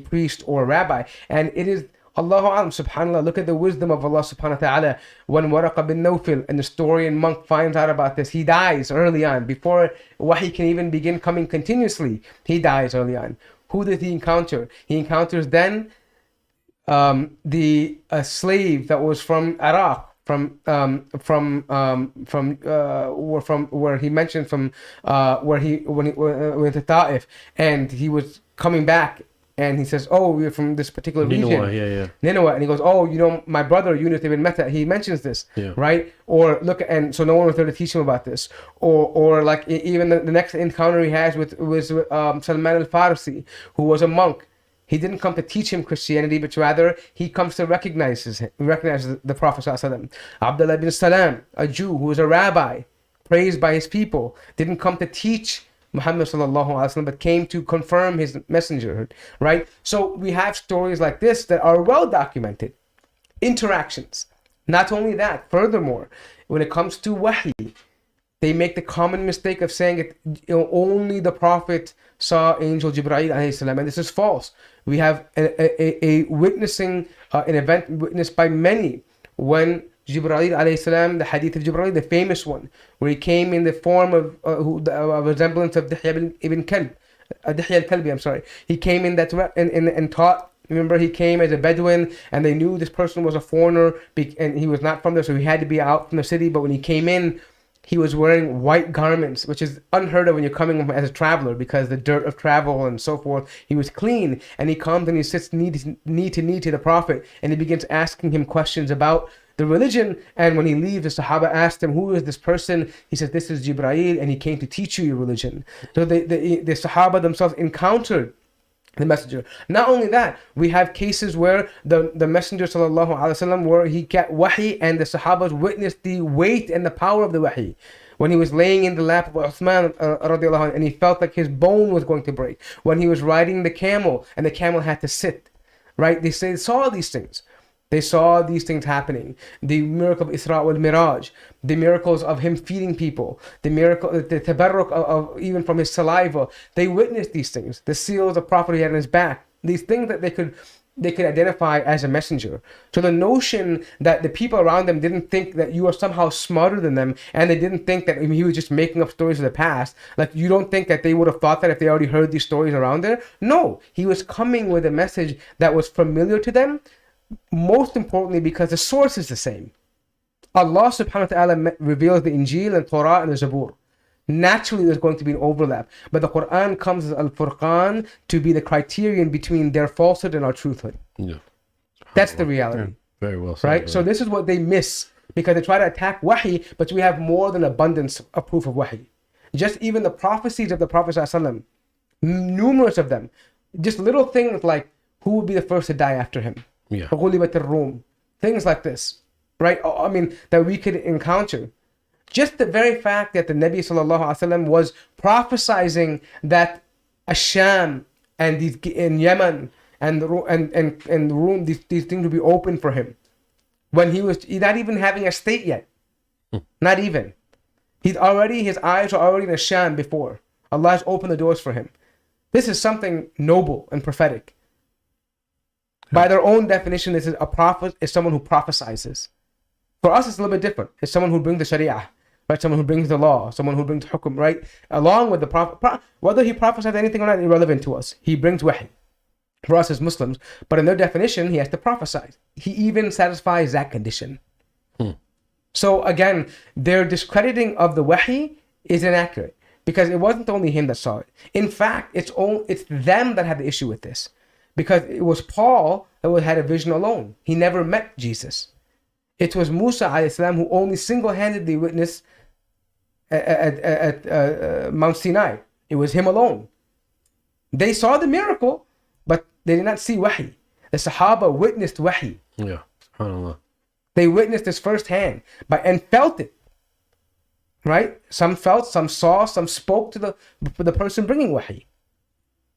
priest or a rabbi, and it is. Allahu Alam, subhanAllah, look at the wisdom of Allah subhanahu wa ta'ala. When Waraqa bin Nawfil, an historian monk, finds out about this, he dies early on. Before Wahy can even begin coming continuously, he dies early on. Who did he encounter? He encounters then a slave that was from Iraq, from where he mentioned where he went to Ta'if, and he was coming back. And he says, "Oh, we're from this particular region, Nineveh." And he goes, "Oh, my brother Yunus ibn Metta, he mentions this, right?" Or look, and so no one was there to teach him about this. Or like even the next encounter he has was Salman al-Farsi, who was a monk. He didn't come to teach him Christianity, but rather he comes to recognize the Prophet ﷺ. Abdullah bin Salam, a Jew who was a rabbi, praised by his people, didn't come to teach Muhammad sallallahu alaihi wasallam, but came to confirm his messengerhood, right? So we have stories like this that are well documented, interactions. Not only that, furthermore, when it comes to wahy, they make the common mistake of saying it, only the Prophet saw Angel Jibreel alayhi salam, and this is false. We have a witnessing, an event witnessed by many, when Jibreel alayhi salam, the hadith of Jibreel, the famous one, where he came in the form of a resemblance of Dihya ibn Kalb, Dihya al-Kalbi, I'm sorry. He came in that and taught. Remember, he came as a Bedouin, and they knew this person was a foreigner, and he was not from there, so he had to be out from the city. But when he came in, he was wearing white garments, which is unheard of when you're coming as a traveler, because the dirt of travel and so forth. He was clean, and he comes and he sits knee to knee to the Prophet, and he begins asking him questions about the religion. And when he leaves, the Sahaba asked him, "Who is this person?" He says, "This is Jibreel, and he came to teach you your religion." So the Sahaba themselves encountered the messenger. Not only that, we have cases where the messenger sallallahu alaihi wasallam, where he got wahy, and the Sahabas witnessed the weight and the power of the wahy. When he was laying in the lap of Uthman radiallahu anhu, and he felt like his bone was going to break. When he was riding the camel, and the camel had to sit, right? They saw these things. They saw these things happening. The miracle of Isra wal Miraj, the miracles of him feeding people, the miracle, the tabarruk of even from his saliva. They witnessed these things. The seals of prophet he had on his back. These things that they could identify as a messenger. So the notion that the people around them didn't think that you are somehow smarter than them, and they didn't think that he was just making up stories of the past. Like, you don't think that they would have thought that if they already heard these stories around there? No, he was coming with a message that was familiar to them. Most importantly, because the source is the same. Allah subhanahu wa ta'ala reveals the Injil and Torah and the Zabur. Naturally, there's going to be an overlap. But the Quran comes as Al-Furqan to be the criterion between their falsehood and our truthhood. Yeah. That's the reality. Yeah. Very well said. Right? So this is what they miss, because they try to attack wahy, but we have more than abundance of proof of wahy. Just even the prophecies of the Prophet ﷺ, numerous of them. Just little things like, who would be the first to die after him? Yeah. غُلِبَتِ الرُّوم. Things like this, right? I mean, that we could encounter. Just the very fact that the Nabi sallallahu alaihi wasallam was prophesizing that Asham and these in Yemen and the room, these things would be open for him when he's not even having a state yet. Not even. His eyes are already in Asham before. Allah has opened the doors for him. This is something noble and prophetic. By their own definition, this is a prophet is someone who prophesizes. For us, it's a little bit different. It's someone who brings the Sharia, right? Someone who brings the law, someone who brings hukum, right? Along with the prophet, whether he prophesies anything or not, irrelevant to us. He brings wahy for us as Muslims. But in their definition, he has to prophesy. He even satisfies that condition. So again, their discrediting of the wahy is inaccurate because it wasn't only him that saw it. In fact, it's them that had the issue with this because it was Paul that had a vision alone. He never met Jesus. It was Musa alayhi salam who only single-handedly witnessed at Mount Sinai. It was him alone. They saw the miracle, but they did not see wahy. The Sahaba witnessed wahy. Yeah. SubhanAllah. They witnessed this firsthand and felt it. Right? Some felt, some saw, some spoke to the person bringing wahy.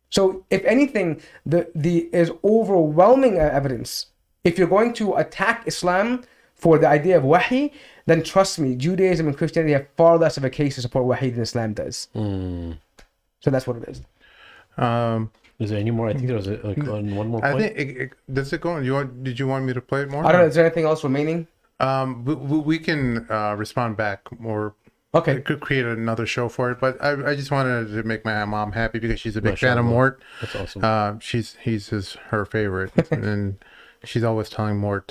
So, if anything, the is overwhelming evidence. If you're going to attack Islam for the idea of wahy, then trust me, Judaism and Christianity have far less of a case to support wahy than Islam does. So that's what it is. Is there any more? I think there was on one more point. I think does it go on? Did you want me to play it more? I don't know. Is there anything else remaining? We can respond back or Okay. could create another show for it. But I just wanted to make my mom happy because she's a big fan of Mort. That's awesome. He's her favorite, and she's always telling Mort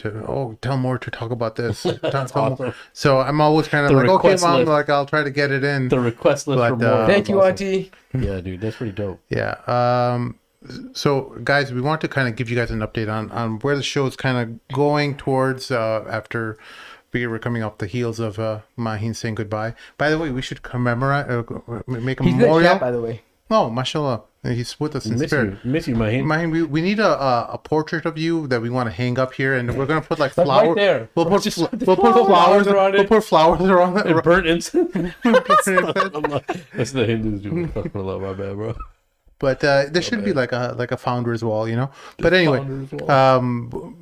tell Mort to talk about this. Tell awesome. So I'm always kind of The like, okay, request mom, list. like I'll try to get it in. The request list for But, more. Thank you, Auntie. Yeah, dude, that's pretty dope. Yeah. So guys, we want to kind of give you guys an update on where the show is kind of going towards after we were coming off the heels of Mahin saying goodbye. By the way, we should commemorate, make a He's in the memorial. chat, by the way. Oh, mashallah. He's with us in spirit. Miss you, Mahin. Mahin, we need a portrait of you that we want to hang up here, and we're gonna put like That's flowers. right there. We'll put Just we'll put flowers around it. We'll put flowers around it. And burnt incense. That's the Hindus do. My bad, bro. But there should be like a founder's wall, you know. But anyway,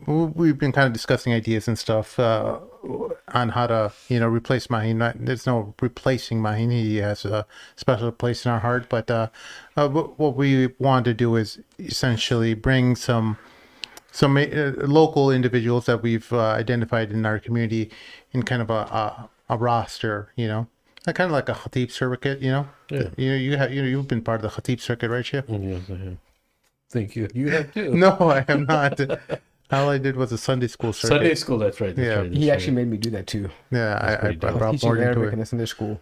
we've been kind of discussing ideas and stuff on how to, replace Mahin. There's no replacing Mahin. He has a special place in our heart. But what we want to do is essentially bring some local individuals that we've identified in our community in kind of a roster, kind of like a Khatib circuit, Yeah. You've been part of the Khatib circuit, right, Chef? Yes, I have. Thank you. You have too. No, I have not. All I did was a Sunday school circuit. Sunday school, that's right. That's Yeah. right, that's He right. actually made me do that too. Yeah, I pretty dope. brought Teaching more into Arabic in it. a Sunday school.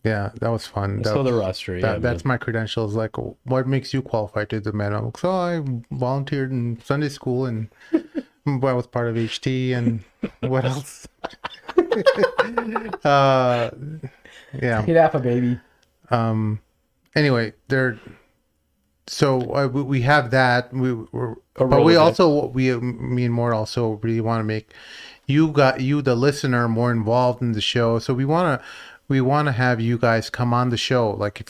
Yeah, that was fun. I saw the roster. Yeah, That's my credentials. Like, what makes you qualified to do the Mamluks? So I volunteered in Sunday school, and I was part of HT, and what else? Yeah. He'd have a baby. Anyway, we have that. But we Rolodex. also me and Mort also really want to make you the listener more involved in the show. So we want to have you guys come on the show. Like,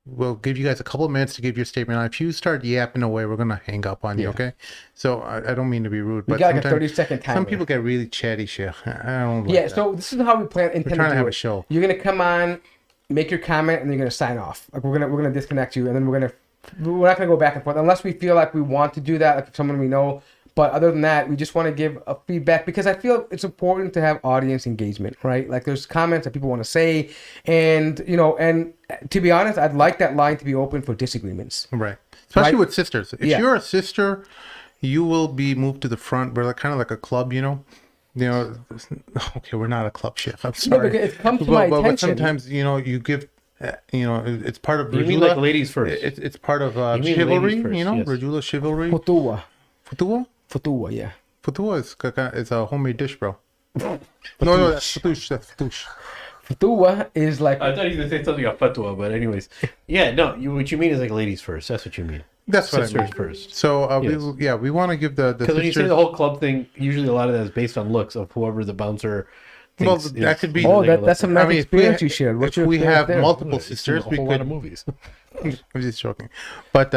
we'll give you guys a couple of minutes to give your statement. If you start yapping away, we're gonna hang up on you. Okay? So I don't mean to be rude, We but got like a sometimes 30-second timer. some people get really chatty, shit. I don't like Yeah, that. so this is how we intend We're trying to do have it. a show. You're gonna come on, make your comment, and then you're gonna sign off. Like we're gonna disconnect you, and then we're not gonna go back and forth unless we feel like we want to do that, like if someone we know. But other than that, we just want to give a feedback because I feel it's important to have audience engagement, right? Like there's comments that people want to say, and and to be honest, I'd like that line to be open for disagreements. Right. Especially Right? with sisters. If Yeah. you're a sister, you will be moved to the front. We're kind of like a club, okay, we're not a club, Chef. I'm No, sorry. because it's come to my but attention. sometimes, you give, it's part of You mean Rajula. like ladies first? It's part of You mean chivalry, ladies first, yes. Rajula chivalry. Futuwa. Futua? Yeah. Futua is a homemade dish, bro. No, that's fatush. That's fatush. Futuwa is like I thought you were going to say something about fatwa, but anyways. Yeah, no, what you mean is like ladies first. That's what you mean. That's what I sisters mean. first. So Yes. we want to give the Because when you say sisters. the whole club thing, usually a lot of that is based on looks of whoever the bouncer Well, thinks that is could be- more Oh, like that's a lesbian. nice I mean, experience you shared. What's if your we experience have there? multiple I've seen sisters, a we whole could. lot of movies. I'm just joking, but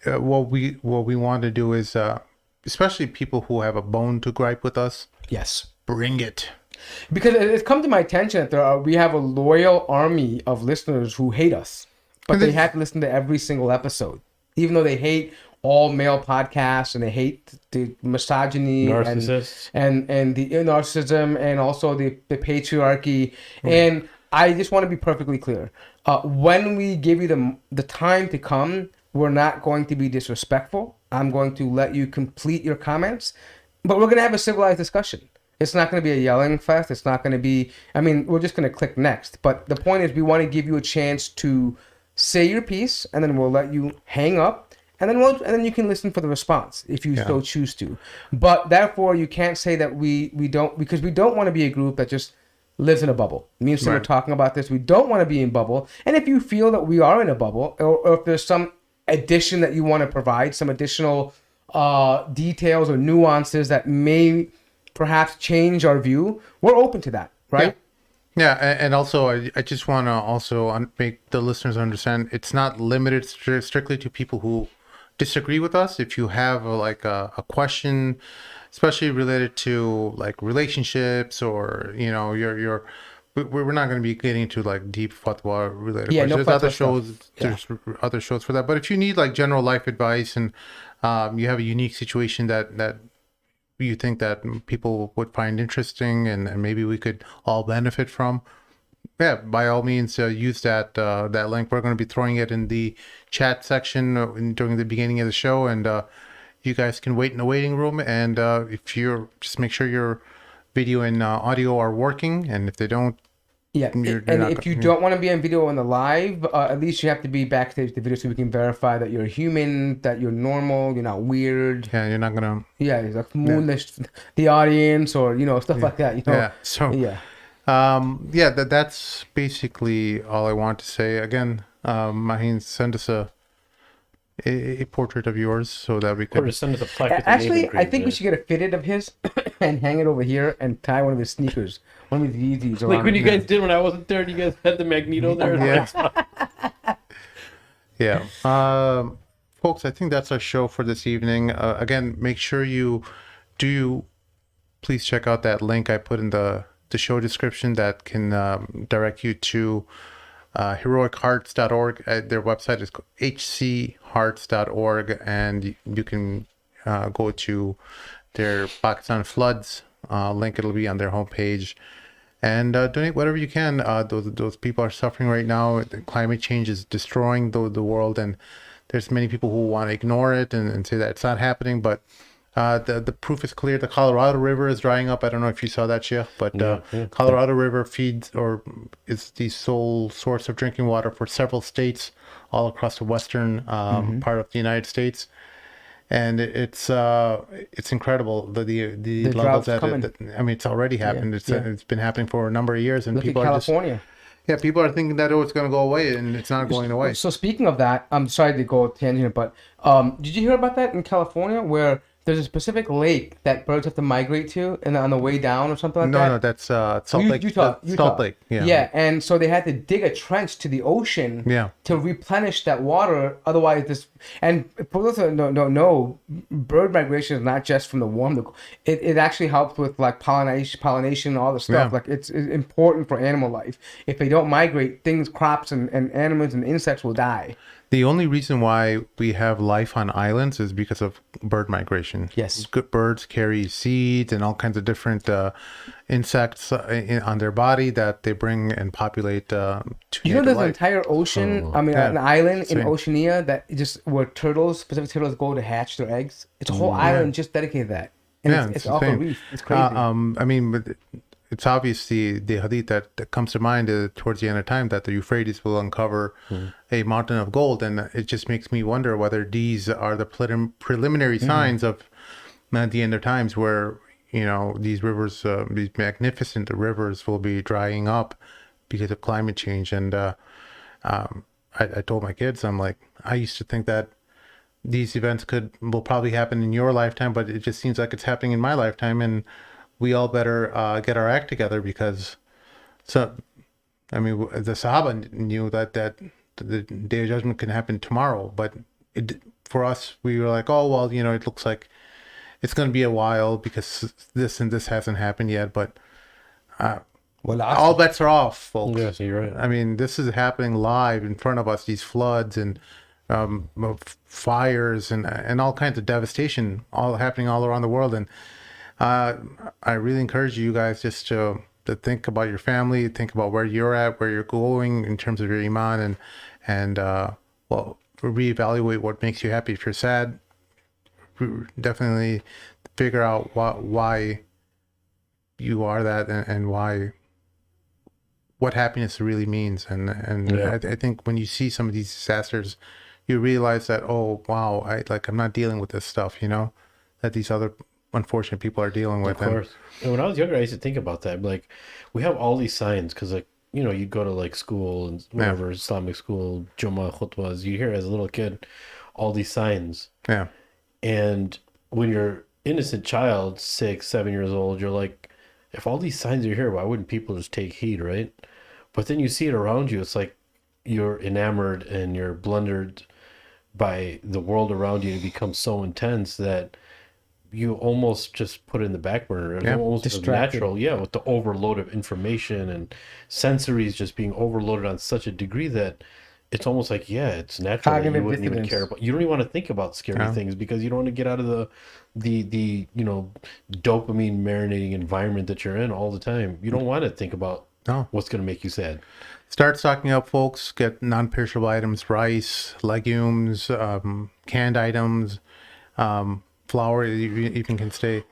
what we want to do is, especially people who have a bone to gripe with us, Yes. bring it. Because it's come to my attention that we have a loyal army of listeners who hate us, but And they this- have to listen to every single episode, even though they hate all male podcasts and they hate the misogyny Narcissists. and the narcissism and also the patriarchy. And I just want to be perfectly clear: when we give you the time to come, we're not going to be disrespectful. I'm going to let you complete your comments, but we're going to have a civilized discussion. It's not going to be a yelling fest. It's not going to be, I mean, we're just going to click next. But the point is, we want to give you a chance to say your piece, and then we'll let you hang up, and then you can listen for the response if you so choose to. But therefore, you can't say that we don't, because we don't want to be a group that just lives in a bubble. Me and Sim are talking about this. We don't want to be in bubble. And if you feel that we are in a bubble, or if there's some addition that you want to provide, some additional details or nuances that may perhaps change our view, we're open to that, right? Yeah, and also I just want to also make the listeners understand it's not limited strictly to people who disagree with us. If you have a question, especially related to like relationships or we're not going to be getting into like deep fatwa related Yeah, questions. no There's other fatwa shows. stuff. There's other shows for that. But if you need like general life advice and you have a unique situation that you think that people would find interesting and maybe we could all benefit from, yeah, by all means use that link. We're going to be throwing it in the chat section during the beginning of the show, and you guys can wait in the waiting room. And if you're just make sure your video and audio are working, and if they don't, Yeah, you're and not if you gonna- don't want to be on video on the live, at least you have to be backstage at the video so we can verify that you're human, that you're normal, you're not weird. yeah, you're not gonna. Yeah, like moonless the audience or stuff like that. Yeah. So yeah. That's basically all I want to say. Again, Maheen, send us a portrait of yours so that we Or could. just send us a plaque with the Actually, name I engraved think in we it. should get a fitted of his and hang it over here and tie one of his sneakers, one of his Yeezys. Like around when it. you guys did when I wasn't there, and you guys had the Magneto there. Yeah. Folks, I think that's our show for this evening. Again, make sure you please check out that link I put in the show description that can direct you to heroichearts.org. Their website is hchearts.org, and you can go to their Pakistan floods link. It'll be on their homepage, and donate whatever you can. Those people are suffering right now. The climate change is destroying the world, and there's many people who want to ignore it and say that it's not happening, but the proof is clear. The Colorado River is drying up. I don't know if you saw that, Shia, but Colorado River feeds or is the sole source of drinking water for several states all across the western part of the United States, and it's incredible the levels drought's coming. I mean, it's already happened. It's been happening for a number of years, and Look at people are just California. people are thinking that it's going to go away, and it's not going away. So speaking of that, I'm sorry to go tangent, but did you hear about that in California where there's a specific lake that birds have to migrate to, and on the way down or something like that? No, that's Salt Lake. Utah. Salt Lake. Yeah. Yeah, and so they had to dig a trench to the ocean to replenish that water. Otherwise, and for those who don't know, bird migration is not just from the warm. It actually helps with like pollination, all the stuff. Yeah. Like it's important for animal life. If they don't migrate, crops and animals and insects will die. The only reason why we have life on islands is because of bird migration. Yes. Good birds carry seeds and all kinds of different insects on their body that they bring and populate to You know, native there's an life. entire ocean. Yeah. An island in Same. Oceania that where Pacific turtles go to hatch their eggs. It's a whole island just dedicated to that. And Yeah, it's the off a same. reef. It's crazy. I mean, but it's obvious the hadith that comes to mind towards the end of time that the Euphrates will uncover a mountain of gold, and it just makes me wonder whether these are the preliminary signs of the end of times, where these rivers, these magnificent rivers, will be drying up because of climate change. And I told my kids, I'm like, I used to think that these events will probably happen in your lifetime, but it just seems like it's happening in my lifetime, and we all better get our act together because, so, I mean, the Sahaba knew that the Day of Judgment can happen tomorrow, but for us, we were like, oh well, it looks like it's going to be a while because this and this hasn't happened yet, but all bets are off, folks. Yes, you're right. I mean, this is happening live in front of us. These floods and fires and all kinds of devastation, all happening all around the world. And I really encourage you guys just to think about your family, think about where you're at, where you're going in terms of your iman, and well, reevaluate what makes you happy. If you're sad, definitely figure out why you are that and what happiness really means. And I think when you see some of these disasters, you realize that, oh wow, I'm not dealing with this stuff, that these other unfortunate people are dealing with. Of course. And when I was younger, I used to think about that. Like, we have all these signs because, like, you go to like school and whatever, Islamic school, Jummah, khutbahs, you hear as a little kid all these signs. Yeah. And when you're innocent child, 6, 7 years old, you're like, if all these signs are here, why wouldn't people just take heed, right? But then you see it around you. It's like you're enamored and you're blundered by the world around you to become so intense that you almost just put it in the back burner. It's almost natural, with the overload of information and sensories just being overloaded on such a degree that it's almost like, it's natural that you wouldn't even care about. You don't even want to think about scary things because you don't want to get out of the dopamine marinating environment that you're in all the time. You don't want to think about what's going to make you sad. Start stocking up, folks. Get non-perishable items, rice, legumes, canned items, flour. You even can stay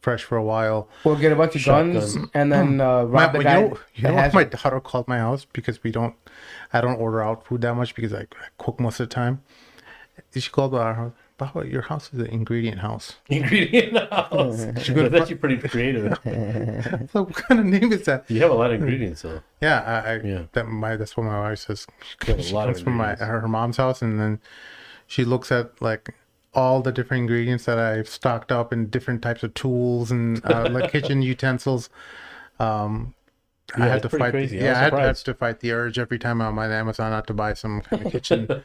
fresh for a while. We'll get a bunch of guns and then rob the guy. You know what my daughter called my house because I don't order out food that much because I cook most of the time. She called our house. Your house is an ingredient house. Ingredient house. That's actually pretty creative. So what kind of name is that? You have a lot of ingredients, though. Yeah, that's what my wife says. She comes from her mom's house, and then she looks at like all the different ingredients that I've stocked up in different types of tools and like kitchen utensils. I had to fight. Crazy. I had to fight the urge every time I'm on Amazon not to buy some kind of kitchen.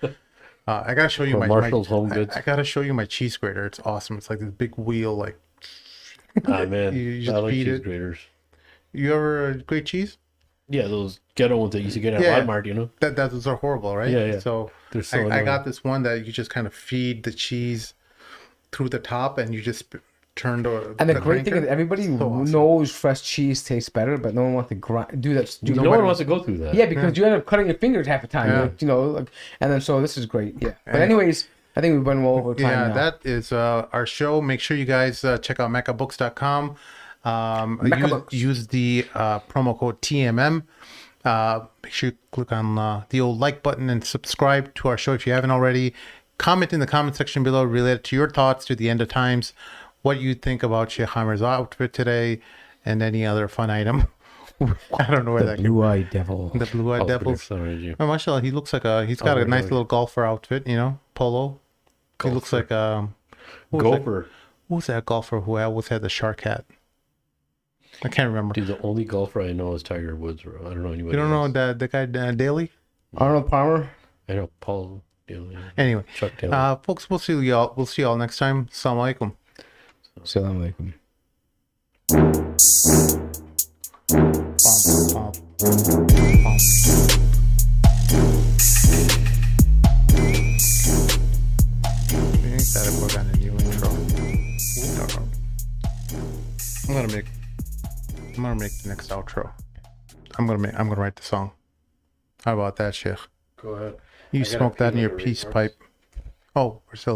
I gotta show you Marshall's Home Goods. I gotta show you my cheese grater. It's awesome. It's like this big wheel, like. Ah man, you just I like feed cheese it. graters. You ever grate cheese? Yeah, those ghetto ones that you used to get at Walmart, Those are horrible, right? Yeah. So, They're so I annoying. got this one that you just kind of feed the cheese through the top, and you just turn And the great thing is, everybody knows fresh cheese tastes better, but no one wants to do that. No one wants to go through that. Yeah, because you end up cutting your fingers half the time. Yeah. And then so this is great. Yeah. But anyways, I think we've been well over time. Yeah, now. that is our show. Make sure you guys check out MeccaBooks.com. Use the promo code TMM. Make sure you click on the old like button and subscribe to our show if you haven't already. Comment in the comment section below related to your thoughts to the end of times, what you think about Sheikh Hamer's outfit today, and any other fun item. I don't know where that Blue-eyed devil. The blue-eyed devils. You. Oh, mashallah, he looks like he's got a nice little golfer outfit, polo. He looks like golfer. Who was that golfer who always had the shark hat? I can't remember. Dude, the only golfer I know is Tiger Woods. Bro. I don't know anybody. You don't else. know the guy Daly? Arnold Palmer. I know Paul Daly. Anyway, Chuck Daly. folks, we'll see y'all. We'll see y'all next time. Assalamu alaikum. Assalamu alaikum. I think that we're gonna new intro. I'm gonna make the next outro. I'm gonna write the song. How about that, Sheikh? Go ahead. You smoke that in your peace pipe. Oh, we're still live.